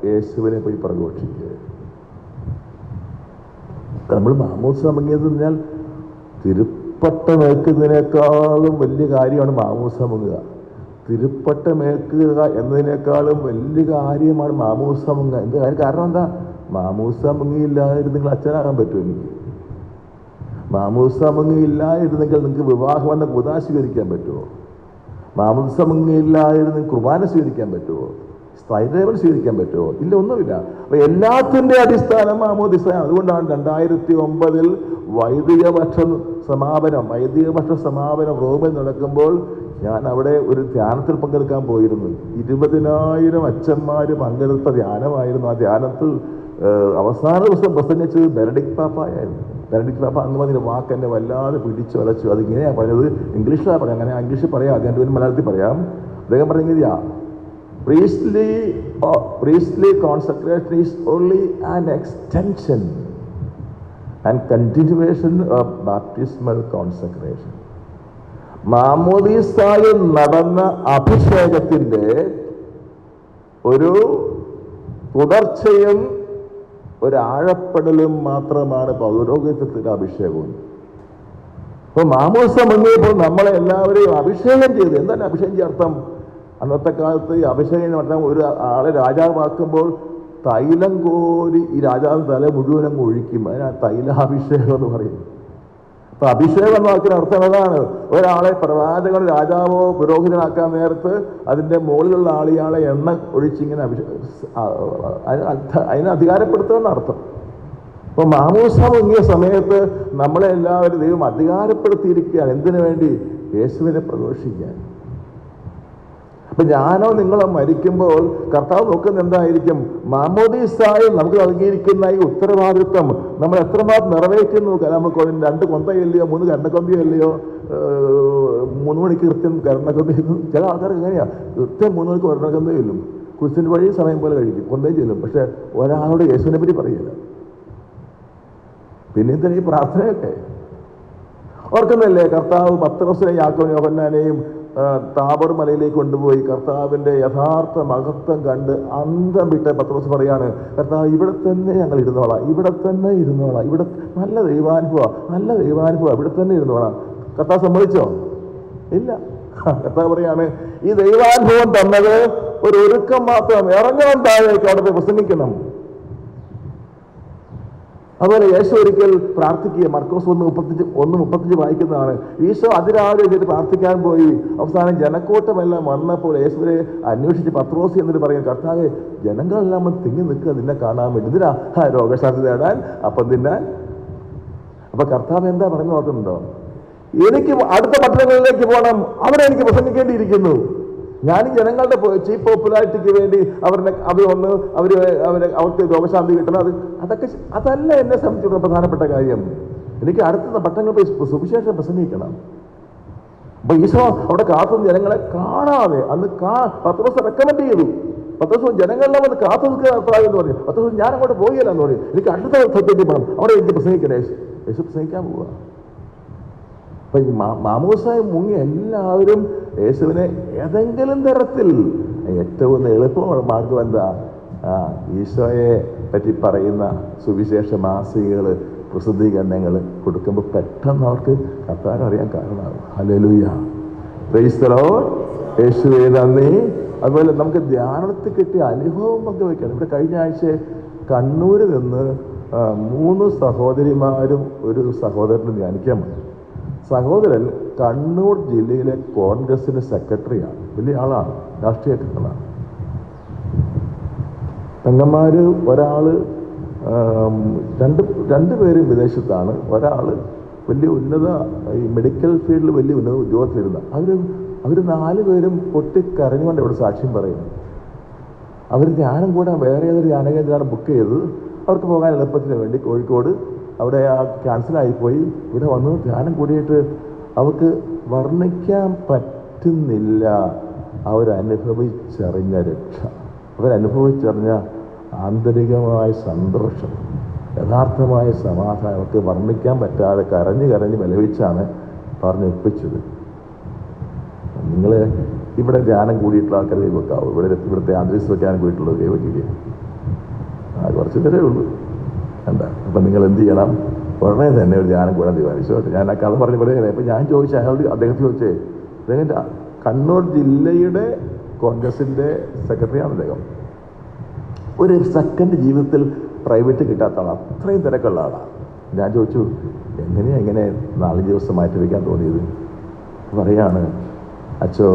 [SPEAKER 1] യേശുവിനെ പോയി പ്രഘോഷിക്കുക. നമ്മൾ മാമോദിസ മുങ്ങിയത് പറഞ്ഞാൽ തിരുപ്പട്ടമേൽക്കുന്നതിനേക്കാളും വലിയ കാര്യമാണ് മാമോദിസ മുങ്ങുക. തിരുപ്പട്ടമേൽക്കുക എന്നതിനേക്കാളും വലിയ കാര്യമാണ് മാമോദിസ മുങ്ങുക. എന്ത് കാര്യം? കാരണം എന്താ? മാമോദിസ മുങ്ങിയില്ലായിരുന്നെങ്കിൽ അച്ഛനാകാൻ പറ്റുമോ? എനിക്ക് മാമോദിസ മുങ്ങിയില്ലായിരുന്നെങ്കിൽ നിങ്ങൾക്ക് വിവാഹം എന്ന കുദാ സ്വീകരിക്കാൻ പറ്റുമോ? മാമോദിസ മുങ്ങിയില്ലായിരുന്നെങ്കിൽ കുർബാന സ്വീകരിക്കാൻ പറ്റുമോ? സ്ഥൈര്യം സ്വീകരിക്കാൻ പറ്റുമോ? ഇല്ല, ഒന്നുമില്ല. അപ്പൊ എല്ലാത്തിൻ്റെ അടിസ്ഥാനം മാമോദിസയാണ്. അതുകൊണ്ടാണ് 2009 വൈദിക വർഷ സമാപനം റോമിൽ നടക്കുമ്പോൾ ഞാൻ അവിടെ ഒരു ധ്യാനത്തിൽ പങ്കെടുക്കാൻ പോയിരുന്നു. 20,000 അച്ഛന്മാര് പങ്കെടുത്ത ധ്യാനമായിരുന്നു. ആ ധ്യാനത്തിൽ അവസാന ദിവസം പ്രസംഗിച്ചത് ബെനഡിക്ട് പാപ്പായായിരുന്നു. ബെനഡിക്ട് പാപ്പ എന്ന് പറഞ്ഞ വാക്ക് എന്നെ വല്ലാതെ പിടിച്ചു വലച്ചു. അതിങ്ങനെയാണ് പറഞ്ഞത്, ഇംഗ്ലീഷിലാണ് പറയാം. അങ്ങനെ ഇംഗ്ലീഷിൽ പറയാം, അതിൻ്റെ ഒരു മലയാളത്തിൽ പറയാം. അദ്ദേഹം പറഞ്ഞാ, priestly consecration is only an extension and continuation of baptismal consecration. മാമോദീസായിൽ നടന്ന അഭിഷേകത്തിൻ്റെ ഒരു തുടർച്ചയും ഒരു ആഴപ്പെടലും മാത്രമാണ് പൗരോഹിത്യത്തിൻ്റെ അഭിഷേകവും. അപ്പോൾ മാമോദിസ മുങ്ങിയപ്പോൾ നമ്മളെ എല്ലാവരെയും അഭിഷേകം ചെയ്തു. എന്താണ് അഭിഷേകം ചെയ്ത അർത്ഥം? അന്നത്തെ കാലത്ത് ഈ അഭിഷേകം എന്ന് പറഞ്ഞാൽ ഒരു ആളെ രാജാവാക്കുമ്പോൾ തൈലം കോരി ഈ രാജാവിന് തല മുഴുവനും ഒഴിക്കും. അതിനാണ് തൈലാഭിഷേകം എന്ന് പറയും. അപ്പൊ അഭിഷേകം എന്ന വാക്കിന് അർത്ഥം അതാണ്. ഒരാളെ പ്രവാചകൻ, രാജാവോ പുരോഹിതനാക്കാൻ നേരത്ത് അതിൻ്റെ മുകളിലുള്ള ആളിയാളെ എണ്ണ ഒഴിച്ചിങ്ങനെ അതിനെ അധികാരപ്പെടുത്തുമെന്ന് അർത്ഥം. അപ്പൊ മാമോദിസ മുങ്ങിയ സമയത്ത് നമ്മളെ എല്ലാവരും ദൈവം അധികാരപ്പെടുത്തിയിരിക്കുകയാണ്. എന്തിനു വേണ്ടി? യേശുവിനെ പ്രഘോഷിക്കാൻ. അപ്പൊ ഞാനോ നിങ്ങളോ മരിക്കുമ്പോൾ കർത്താവ് നോക്കുന്ന എന്തായിരിക്കും? മാമോദീസായി നമുക്ക് നൽകിയിരിക്കുന്ന ഈ ഉത്തരവാദിത്വം നമ്മൾ എത്രമാത്രം നിറവേറ്റുന്നു. നമുക്ക് 2 കൊന്തയല്ലയോ 3 കരണക്കൊന്തയല്ലയോ 3 മണിക്ക് കൃത്യം കരണക്കൊന്തയുന്നു. ചില ആൾക്കാർക്ക് എങ്ങനെയാ? കൃത്യം 3 മണിക്ക് കരണക്കൊന്തയില്ലും, കുരിശിന് വഴി സമയം പോലെ കഴിക്കും, കൊന്തയും ചെല്ലും. പക്ഷെ ഒരാളോട് യേശുവിനെ പറ്റി പറയില്ല. പിന്നെ എന്തിനാ ഈ പ്രാർത്ഥനയൊക്കെ? ഓർക്കുന്നില്ലേ? കർത്താവ് പത്രോസിനെയും യാക്കോബിനെയും യോഹന്നാനെയും താബോർ മലയിലേക്ക് കൊണ്ടുപോയി കർത്താവിൻ്റെ യഥാർത്ഥ മഹത്വം കണ്ട് അന്തം വിട്ട് പത്രോസ് പറയാണ്, കർത്താവ് ഇവിടെ തന്നെ ഞങ്ങൾ ഇരുന്നോളാം, ഇവിടെ തന്നെ ഇരുന്നോളാം, ഇവിടെ നല്ല ദൈവാനുഭവം ഇവിടെ തന്നെ ഇരുന്നോളാം. കർത്താവ് സമ്മതിച്ചോ? ഇല്ല. കർത്താവ് പറയാണ്, ഈ ദൈവാനുഭവം തന്നത് ഒരു ഒരുക്കം മാത്രം. ഇറങ്ങണം താഴേക്ക്, അവിടെ പോയി പ്രസംഗിക്കണം. അതുപോലെ യേശു ഒരിക്കൽ പ്രാർത്ഥിക്കുക. മർക്കോസ് 1:35 വായിക്കുന്നതാണ്. ഈശോ അതിരാവിലെ എഴുന്നേറ്റ് പ്രാർത്ഥിക്കാൻ പോയി. അവസാനം ജനക്കൂട്ടമെല്ലാം വന്നപ്പോൾ യേശുവിനെ അന്വേഷിച്ച് പത്രോസ് എന്നിട്ട് പറയും, കർത്താവേ, ജനങ്ങളെല്ലാം തിങ്ങി നിൽക്കുക നിന്നെ കാണാൻ വേണ്ടി. ഇതിനാ രോഗശാന്തി നേടാൻ, അപ്പം തിന്നാൻ. അപ്പൊ കർത്താവ് എന്താ പറയുന്നത് ഓർക്കുന്നുണ്ടോ? എനിക്ക് അടുത്ത പട്ടണങ്ങളിലേക്ക് പോകണം, അവിടെ എനിക്ക് പ്രസംഗിക്കേണ്ടിയിരിക്കുന്നു. ഞാൻ ജനങ്ങളുടെ ചീപ്പ് പോപ്പുലാരിറ്റിക്ക് വേണ്ടി അവർക്ക് രോഗശാന്തി കിട്ടണം. അതല്ല എന്നെ സംബന്ധിച്ചുള്ള പ്രധാനപ്പെട്ട കാര്യം. എനിക്ക് അടുത്ത പട്ടണങ്ങളിൽ പോയി സുവിശേഷം പ്രസംഗിക്കണം. അപ്പൊ ഈശോ അവിടെ കാത്തുന്ന ജനങ്ങളെ കാണാതെ അന്ന് പത്രോസ് റെക്കമെൻഡ് ചെയ്തു. പത്രോസ് ജനങ്ങളെല്ലാം വന്ന് കാത്തു നിൽക്കുക കർത്താവേ എന്ന് പറഞ്ഞു. പത്രോസ് ഞാൻ അങ്ങോട്ട് പോവുകയില്ല എന്ന് പറയും. എനിക്ക് അടുത്ത സത്യത്തിൽ പോകണം, അവിടെ എനിക്ക് പ്രസംഗിക്കണേ. യേശു പ്രസംഗിക്കാൻ പോവുക. അപ്പൊ ഈ മാമോസായ മുങ്ങി എല്ലാവരും യേശുവിനെ ഏതെങ്കിലും തരത്തിൽ ഏറ്റവും എളുപ്പമുള്ള മാർഗം എന്താ? ഈശോയെ പറ്റി പറയുന്ന സുവിശേഷ മാസികകൾ, പ്രസിദ്ധീകരണങ്ങൾ കൊടുക്കുമ്പോൾ പെട്ടെന്ന് അവർക്ക് കർത്താവിനെ അറിയാൻ കാരണമാകും. ഹല്ലേലൂയ, പ്രൈസ് ദി ലോർഡ്, യേശുവേ നന്ദി. അതുപോലെ നമുക്ക് ധ്യാനത്തിൽ കിട്ടിയ അനുഭവം പങ്കുവയ്ക്കണം. ഇവിടെ കഴിഞ്ഞ ആഴ്ച കണ്ണൂരിൽ നിന്ന് 3 സഹോദരിമാരും ഒരു സഹോദരനും ധ്യാനിക്കാൻ വന്നു. സഹോദരൻ കണ്ണൂർ ജില്ലയിലെ കോൺഗ്രസിന്റെ സെക്രട്ടറിയാണ്, വലിയ ആളാണ്, രാഷ്ട്രീയക്കാരനാണ്. പെങ്ങന്മാര് ഒരാള് രണ്ടുപേരും വിദേശത്താണ്, ഒരാള് വലിയ ഉന്നത ഈ മെഡിക്കൽ ഫീൽഡിൽ വലിയ ഉന്നത ഉദ്യോഗത്തിലിരുന്ന. അവർ 4 പേരും പൊട്ടിക്കരഞ്ഞുകൊണ്ട് ഇവിടെ സാക്ഷ്യം പറയുന്നു. അവർ ധ്യാനം കൂടാൻ വേറെ ഏതൊരു ധ്യാനകേന്ദ്രമാണ് ബുക്ക് ചെയ്തത്. അവർക്ക് പോകാൻ എളുപ്പത്തിന് വേണ്ടി കോഴിക്കോട് അവിടെ ക്യാൻസലായിപ്പോയി. ഇവിടെ വന്ന് ധ്യാനം കൂടിയിട്ട് അവർക്ക് വർണ്ണിക്കാൻ പറ്റുന്നില്ല അവരനുഭവിച്ചറിഞ്ഞ രക്ഷ, അവരനുഭവിച്ചറിഞ്ഞ ആന്തരികമായ സന്തോഷം, യഥാർത്ഥമായ സമാധാനം അവർക്ക് വർണ്ണിക്കാൻ പറ്റാതെ കരഞ്ഞ് വിലപിച്ചാണ് പറഞ്ഞൊപ്പിച്ചത്. നിങ്ങൾ ഇവിടെ ധ്യാനം കൂടിയിട്ടുള്ള ആൾക്കാർ കൈവെക്കാവും. ഇവിടുത്തെ ആന്തരിക ധ്യാനം കൂടിയിട്ടുള്ളത് കൈവയ്ക്കുക കുറച്ച് പേരേ ഉള്ളൂ. എന്താ അപ്പം നിങ്ങൾ എന്ത് ചെയ്യണം? ഉടനെ തന്നെ ഒരു ധ്യാനം കൂടാൻ തീരുമാനിച്ചോട്ടെ. ഞാൻ ആ കഥ പറഞ്ഞ് പറയുന്നത്. അപ്പം ഞാൻ ചോദിച്ചു, അദ്ദേഹത്തെ ചോദിച്ചേ, അദ്ദേഹത്തിൻ്റെ കണ്ണൂർ ജില്ലയുടെ കോൺഗ്രസിൻ്റെ സെക്രട്ടറിയാണ് അദ്ദേഹം. ഒരു സെക്കൻഡ് ജീവിതത്തിൽ പ്രൈവറ്റ് കിട്ടാത്ത ആളാണ്, അത്രയും തിരക്കുള്ള ആളാണ്. ഞാൻ ചോദിച്ചു, എങ്ങനെ 4 ദിവസം മാറ്റി വയ്ക്കാൻ തോന്നിയത്? പറയാണ്, അച്ചോ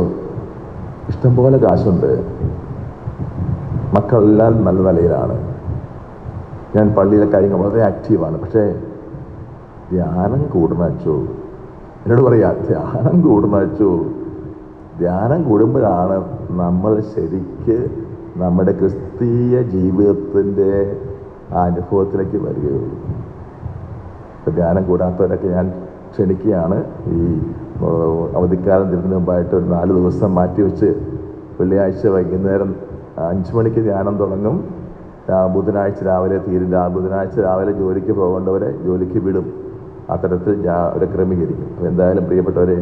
[SPEAKER 1] ഇഷ്ടംപോലെ കാശുണ്ട്, മക്കളെല്ലാം നല്ല നിലയിലാണ്, ഞാൻ പള്ളിയിലെ കാര്യങ്ങൾ വളരെ ആക്റ്റീവാണ്, പക്ഷേ ധ്യാനം കൂടണ അച്ചോ. എന്നോട് പറയാ, ധ്യാനം കൂടണ അച്ചോ. ധ്യാനം കൂടുമ്പോഴാണ് നമ്മൾ ശരിക്ക് നമ്മുടെ ക്രിസ്തീയ ജീവിതത്തിൻ്റെ ആ അനുഭവത്തിലേക്ക് വരികയുള്ളൂ. ഇപ്പം ധ്യാനം കൂടാത്തവരൊക്കെ ഞാൻ ക്ഷണിക്കുകയാണ്. ഈ അവധിക്കാലം തീരുന്നതിന് മുമ്പായിട്ട് ഒരു 4 ദിവസം മാറ്റിവെച്ച് വെള്ളിയാഴ്ച വൈകുന്നേരം 5 മണിക്ക് ധ്യാനം തുടങ്ങും. ബുധനാഴ്ച രാവിലെ തീരും. ബുധനാഴ്ച രാവിലെ ജോലിക്ക് പോകേണ്ടവരെ ജോലിക്ക് വിടും. അത്തരത്തിൽ അവരെ ക്രമീകരിക്കും. അപ്പോൾ എന്തായാലും പ്രിയപ്പെട്ടവരെ,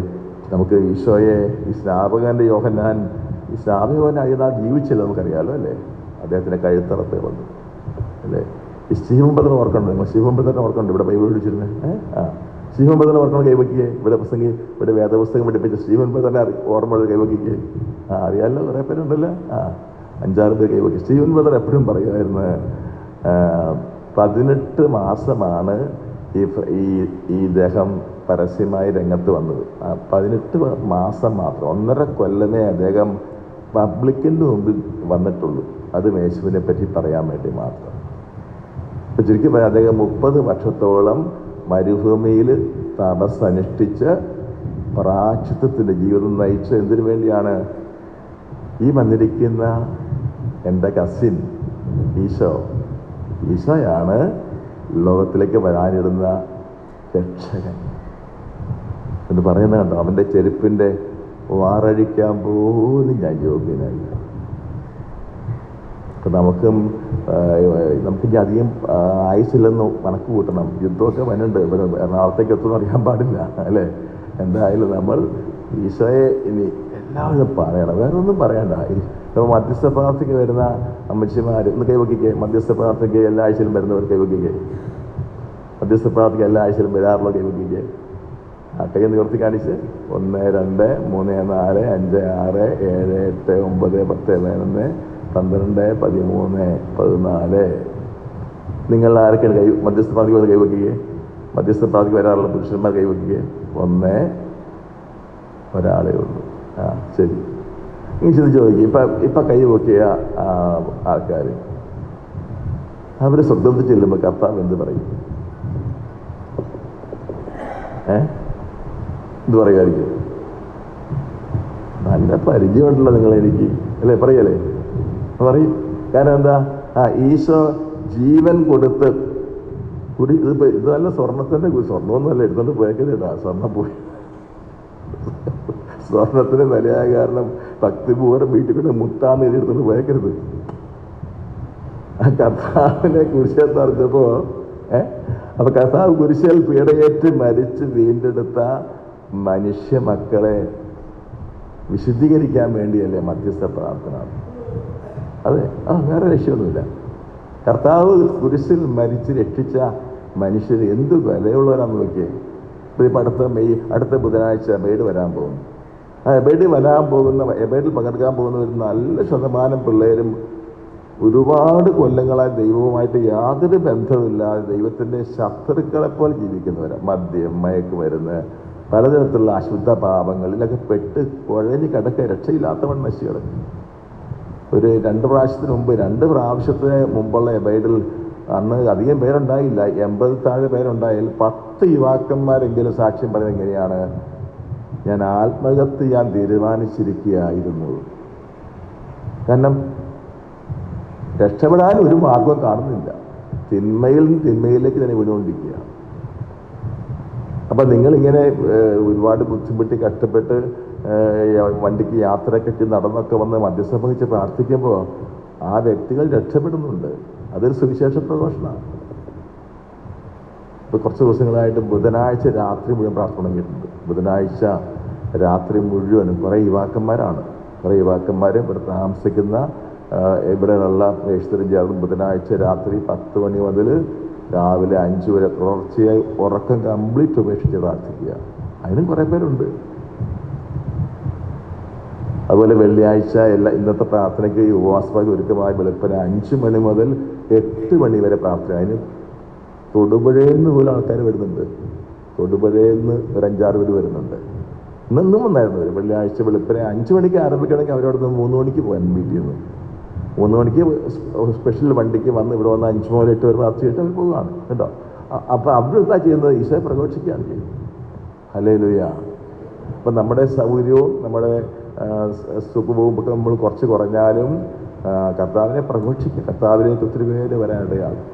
[SPEAKER 1] നമുക്ക് ഈശോയെ, ഈ സ്നാപകൻ്റെ യോഹന്നാൻ, ഈ സ്നാപകൻ അയ്യനാൾ ജീവിച്ചില്ല, നമുക്കറിയാമല്ലോ അല്ലേ? അദ്ദേഹത്തിൻ്റെ കഴുത്തറത്ത് വന്നു അല്ലേ? ഈ ശിവമ്പതനെ ഓർക്കണ്ടോ നിങ്ങൾ? ശിവമ്പതനെ ഓർക്കണ്ടോ? ഇവിടെ ബൈബിൾ പിടിച്ചിരുന്നത് ശിവമ്പതനെ ഓർക്കണം, കൈവയ്ക്കുകയെ. ഇവിടെ വേദപുസ്തകം പഠിപ്പിച്ച ശിവമ്പതനെ ഓർമ്മ കൈവയ്ക്കുകയെ. അറിയാമല്ലോ, കുറേ പേരുണ്ടല്ലോ. 5-6 പേര് കൈവയ്ക്കുക. ശിവമ്പതൻ എപ്പോഴും പറയുമായിരുന്നു, 18 മാസമാണ് ഈ ഇദ്ദേഹം പരസ്യമായി രംഗത്ത് വന്നത്. 18 മാസം മാത്രം, 1.5 കൊല്ലമേ അദ്ദേഹം പബ്ലിക്കിൻ്റെ മുമ്പിൽ വന്നിട്ടുള്ളൂ. അത് യേശുവിനെ പറ്റി പറയാൻ വേണ്ടി മാത്രം. ഇപ്പം ചുരുക്കി പറയാം, അദ്ദേഹം 30 വർഷത്തോളം മരുഭൂമിയിൽ തപസ്സനുഷ്ഠിച്ച് പ്രായശ്ചിത്തത്തിൻ്റെ ജീവിതം നയിച്ച് എന്തിനു വേണ്ടിയാണ്? ഈ വന്നിരിക്കുന്ന എൻ്റെ കസിൻ ഈശോയാണ് ലോകത്തിലേക്ക് വരാനിടുന്ന രക്ഷകൻ എന്ന് പറയുന്നത് കണ്ടോ. അവൻ്റെ ചെരുപ്പിൻ്റെ വാറഴിക്കാൻ പോലും ഞാൻ യോഗ്യനായി. അപ്പം നമുക്കിനി അധികം ആയുസില്ലെന്ന് കണക്ക് കൂട്ടണം. യുദ്ധമൊക്കെ വന്നുണ്ട്. ഇവിടെ എറണാകുളത്തേക്ക് എത്തുമെന്ന് അറിയാൻ പാടില്ല അല്ലേ? എന്തായാലും നമ്മൾ ഈശോയെ ഇനി എല്ലാവരും പറയണം, വേറെ ഒന്നും പറയണ്ട. ഇപ്പോൾ മധ്യസ്ഥ പ്രാർത്ഥനയ്ക്ക് വരുന്ന അമ്മച്ചിമാർ ഒന്ന് കൈവയ്ക്കുക. മധ്യസ്ഥ പ്രാർത്ഥനയ്ക്ക് എല്ലാ ആഴ്ചയിലും വരുന്നവർ കൈവയ്ക്കുക. മധ്യസ്ഥ പ്രാർത്ഥനയ്ക്ക് എല്ലാ ആഴ്ചയിലും വരാറുള്ള കൈവയ്ക്കുക. ആ കൈ നിവർത്തി കാണിച്ച് 1, 2, 3, 4, 5, 6, 7, 8, 9, 10, 11, 12, 13, 14. നിങ്ങൾ ആരൊക്കെയാണ് മധ്യസ്ഥ പ്രാർത്ഥനയ്ക്ക് വന്ന് കൈവയ്ക്കുക? മധ്യസ്ഥ പ്രാർത്ഥനയ്ക്ക് വരാറുള്ള പുരുഷന്മാർ കൈവയ്ക്കുക. 1 ഒരാളേ ഉള്ളൂ. ശരി. ഇനി ചിന്തിച്ച് നോക്കി. ഇപ്പം കൈ വെക്കിയ ആൾക്കാർ അവർ സ്വന്തത്തിൽ ചെല്ലുമ്പോൾ കർത്താവ് എന്ത് പറയും? എന്ത് പറയുമായിരിക്കും? നല്ല പരിചയമുണ്ടല്ലോ നിങ്ങളെനിക്ക് അല്ലേ? പറയല്ലേ? പറയും. കാരണം എന്താ? ഈശോ ജീവൻ കൊടുത്ത് ഇത് നല്ല സ്വർണത്തിൻ്റെ സ്വർണ്ണമൊന്നുമല്ല എടുത്തോണ്ട് പോയേക്കത് കേട്ടോ. സ്വർണ്ണം പോയി. സ്വർണത്തിന് വിലയായ കാരണം ഭക്തിപൂർവ്വം വീട്ടിൽ കൊണ്ട് മുത്താന്ന് എഴുതിയെടുത്തോണ്ട് പോയേക്കരുത്. ആ കർത്താവിനെ കുരിശിൽ തറച്ചപ്പോ അപ്പൊ കർത്താവ് കുരിശിൽ പീഡയേറ്റ് മരിച്ച് വീണ്ടെടുത്ത മനുഷ്യ മക്കളെ വിശുദ്ധീകരിക്കാൻ വേണ്ടിയല്ലേ മധ്യസ്ഥ പ്രാർത്ഥന. അതെ, വേറെ ലക്ഷ്യമൊന്നുമില്ല. കർത്താവ് കുരിശിൽ മരിച്ച് രക്ഷിച്ച മനുഷ്യർ എന്ത് വിലയുള്ളവരാന്ന് നോക്കിയേ. ഇപ്പം അടുത്ത ബുധനാഴ്ച എബേഡ് വരാൻ പോകുന്നു. ആ എബേഡിൽ പങ്കെടുക്കാൻ പോകുന്ന ഒരു നല്ല ശതമാനം പിള്ളേരും ഒരുപാട് കൊല്ലങ്ങളായി ദൈവവുമായിട്ട് യാതൊരു ബന്ധവുമില്ലാതെ ദൈവത്തിൻ്റെ ശത്രുക്കളെപ്പോലെ ജീവിക്കുന്നവരാണ്. മദ്യം, മയക്കുമരുന്ന്, പലതരത്തിലുള്ള അശുദ്ധ പാപങ്ങളിലൊക്കെ പെട്ട് കുഴഞ്ഞ് കിടക്കുക, രക്ഷയില്ലാത്തവൺ നശിച്ചു കിടക്കും. ഒരു 2 പ്രാവശ്യത്തിന് മുമ്പുള്ള എബൈഡിൽ അന്ന് അധികം പേരുണ്ടായില്ല, 80 താഴെ പേരുണ്ടായാൽ 10 യുവാക്കന്മാരെങ്കിലും സാക്ഷ്യം പറയുന്നത് എങ്ങനെയാണ്? ഞാൻ ആത്മഹത്യ ചെയ്യാൻ തീരുമാനിച്ചിരിക്കുകയായിരുന്നു. കാരണം രക്ഷപ്പെടാൻ ഒരു മാർഗം കാണുന്നില്ല, തിന്മയിലേക്ക് തന്നെ വീണുകൊണ്ടിരിക്കുക. അപ്പം നിങ്ങളിങ്ങനെ ഒരുപാട് ബുദ്ധിമുട്ടി കഷ്ടപ്പെട്ട് വണ്ടിക്ക് യാത്രയൊക്കെ ചെയ്ത് നടന്നൊക്കെ വന്ന് മധ്യസ്ഥ വഹിച്ച് പ്രാർത്ഥിക്കുമ്പോൾ ആ വ്യക്തികൾ രക്ഷപ്പെടുന്നുണ്ട്. അതൊരു സുവിശേഷ പ്രഘോഷണമാണ്. ഇപ്പോൾ കുറച്ച് ദിവസങ്ങളായിട്ട് ബുധനാഴ്ച രാത്രി മുഴുവൻ പ്രാർത്ഥന തുടങ്ങിയിട്ടുണ്ട്. ബുധനാഴ്ച രാത്രി മുഴുവനും കുറേ യുവാക്കന്മാരും ഇവിടെ താമസിക്കുന്ന ഇവിടെയുള്ള പ്രേക്ഷിതരും ചേർന്ന് ബുധനാഴ്ച രാത്രി 10 മണി മുതൽ രാവിലെ 5 വരെ തുടർച്ചയായി ഉറക്കം കംപ്ലീറ്റ് ഉപേക്ഷിച്ച് പ്രാർത്ഥിക്കുക. അതിനും കുറേ പേരുണ്ട്. അതുപോലെ വെള്ളിയാഴ്ച ഇന്നത്തെ പ്രാർത്ഥനയ്ക്ക് ഉപവാസമായി ഒരുക്കമായി വെളുപ്പിന് 5 മണി മുതൽ 8 മണി വരെ പ്രാർത്ഥന. അതിന് തൊടുപുഴയിൽ നിന്ന് പോലും ആൾക്കാർ വരുന്നുണ്ട്. തൊടുപുഴയിൽ നിന്ന് ഒരു 5-6 പേര് വരുന്നുണ്ട്. ഇന്നും വന്നായിരുന്നു അവർ. വെള്ളിയാഴ്ച വെളുപ്പിനെ 5 മണിക്ക് ആരംഭിക്കണമെങ്കിൽ അവരോട് 3 മണിക്ക് പോകാൻ വീട്ടിൽ നിന്ന് 3 മണിക്ക് സ്പെഷ്യൽ വണ്ടിക്ക് വന്ന് ഇവിടെ വന്ന് 5 മുതൽ 8 വരെ പ്രാർത്ഥിച്ചിട്ട് അവർ പോവുകയാണ് കേട്ടോ. അപ്പം അവരെന്താ ചെയ്യുന്നത്? ഈശോയെ പ്രഘോഷിക്കുകയാണ് ചെയ്യുന്നത്. ഹല്ലേലൂയ. അപ്പം നമ്മുടെ സൗകര്യവും നമ്മുടെ സുഖവും ഒക്കെ നമ്മൾ കുറച്ച് കുറഞ്ഞാലും കർത്താവിനെ പ്രഘോഷിക്കുക. കർത്താവിലേക്ക് ഒത്തിരി പേര് വരാനിടയാകും.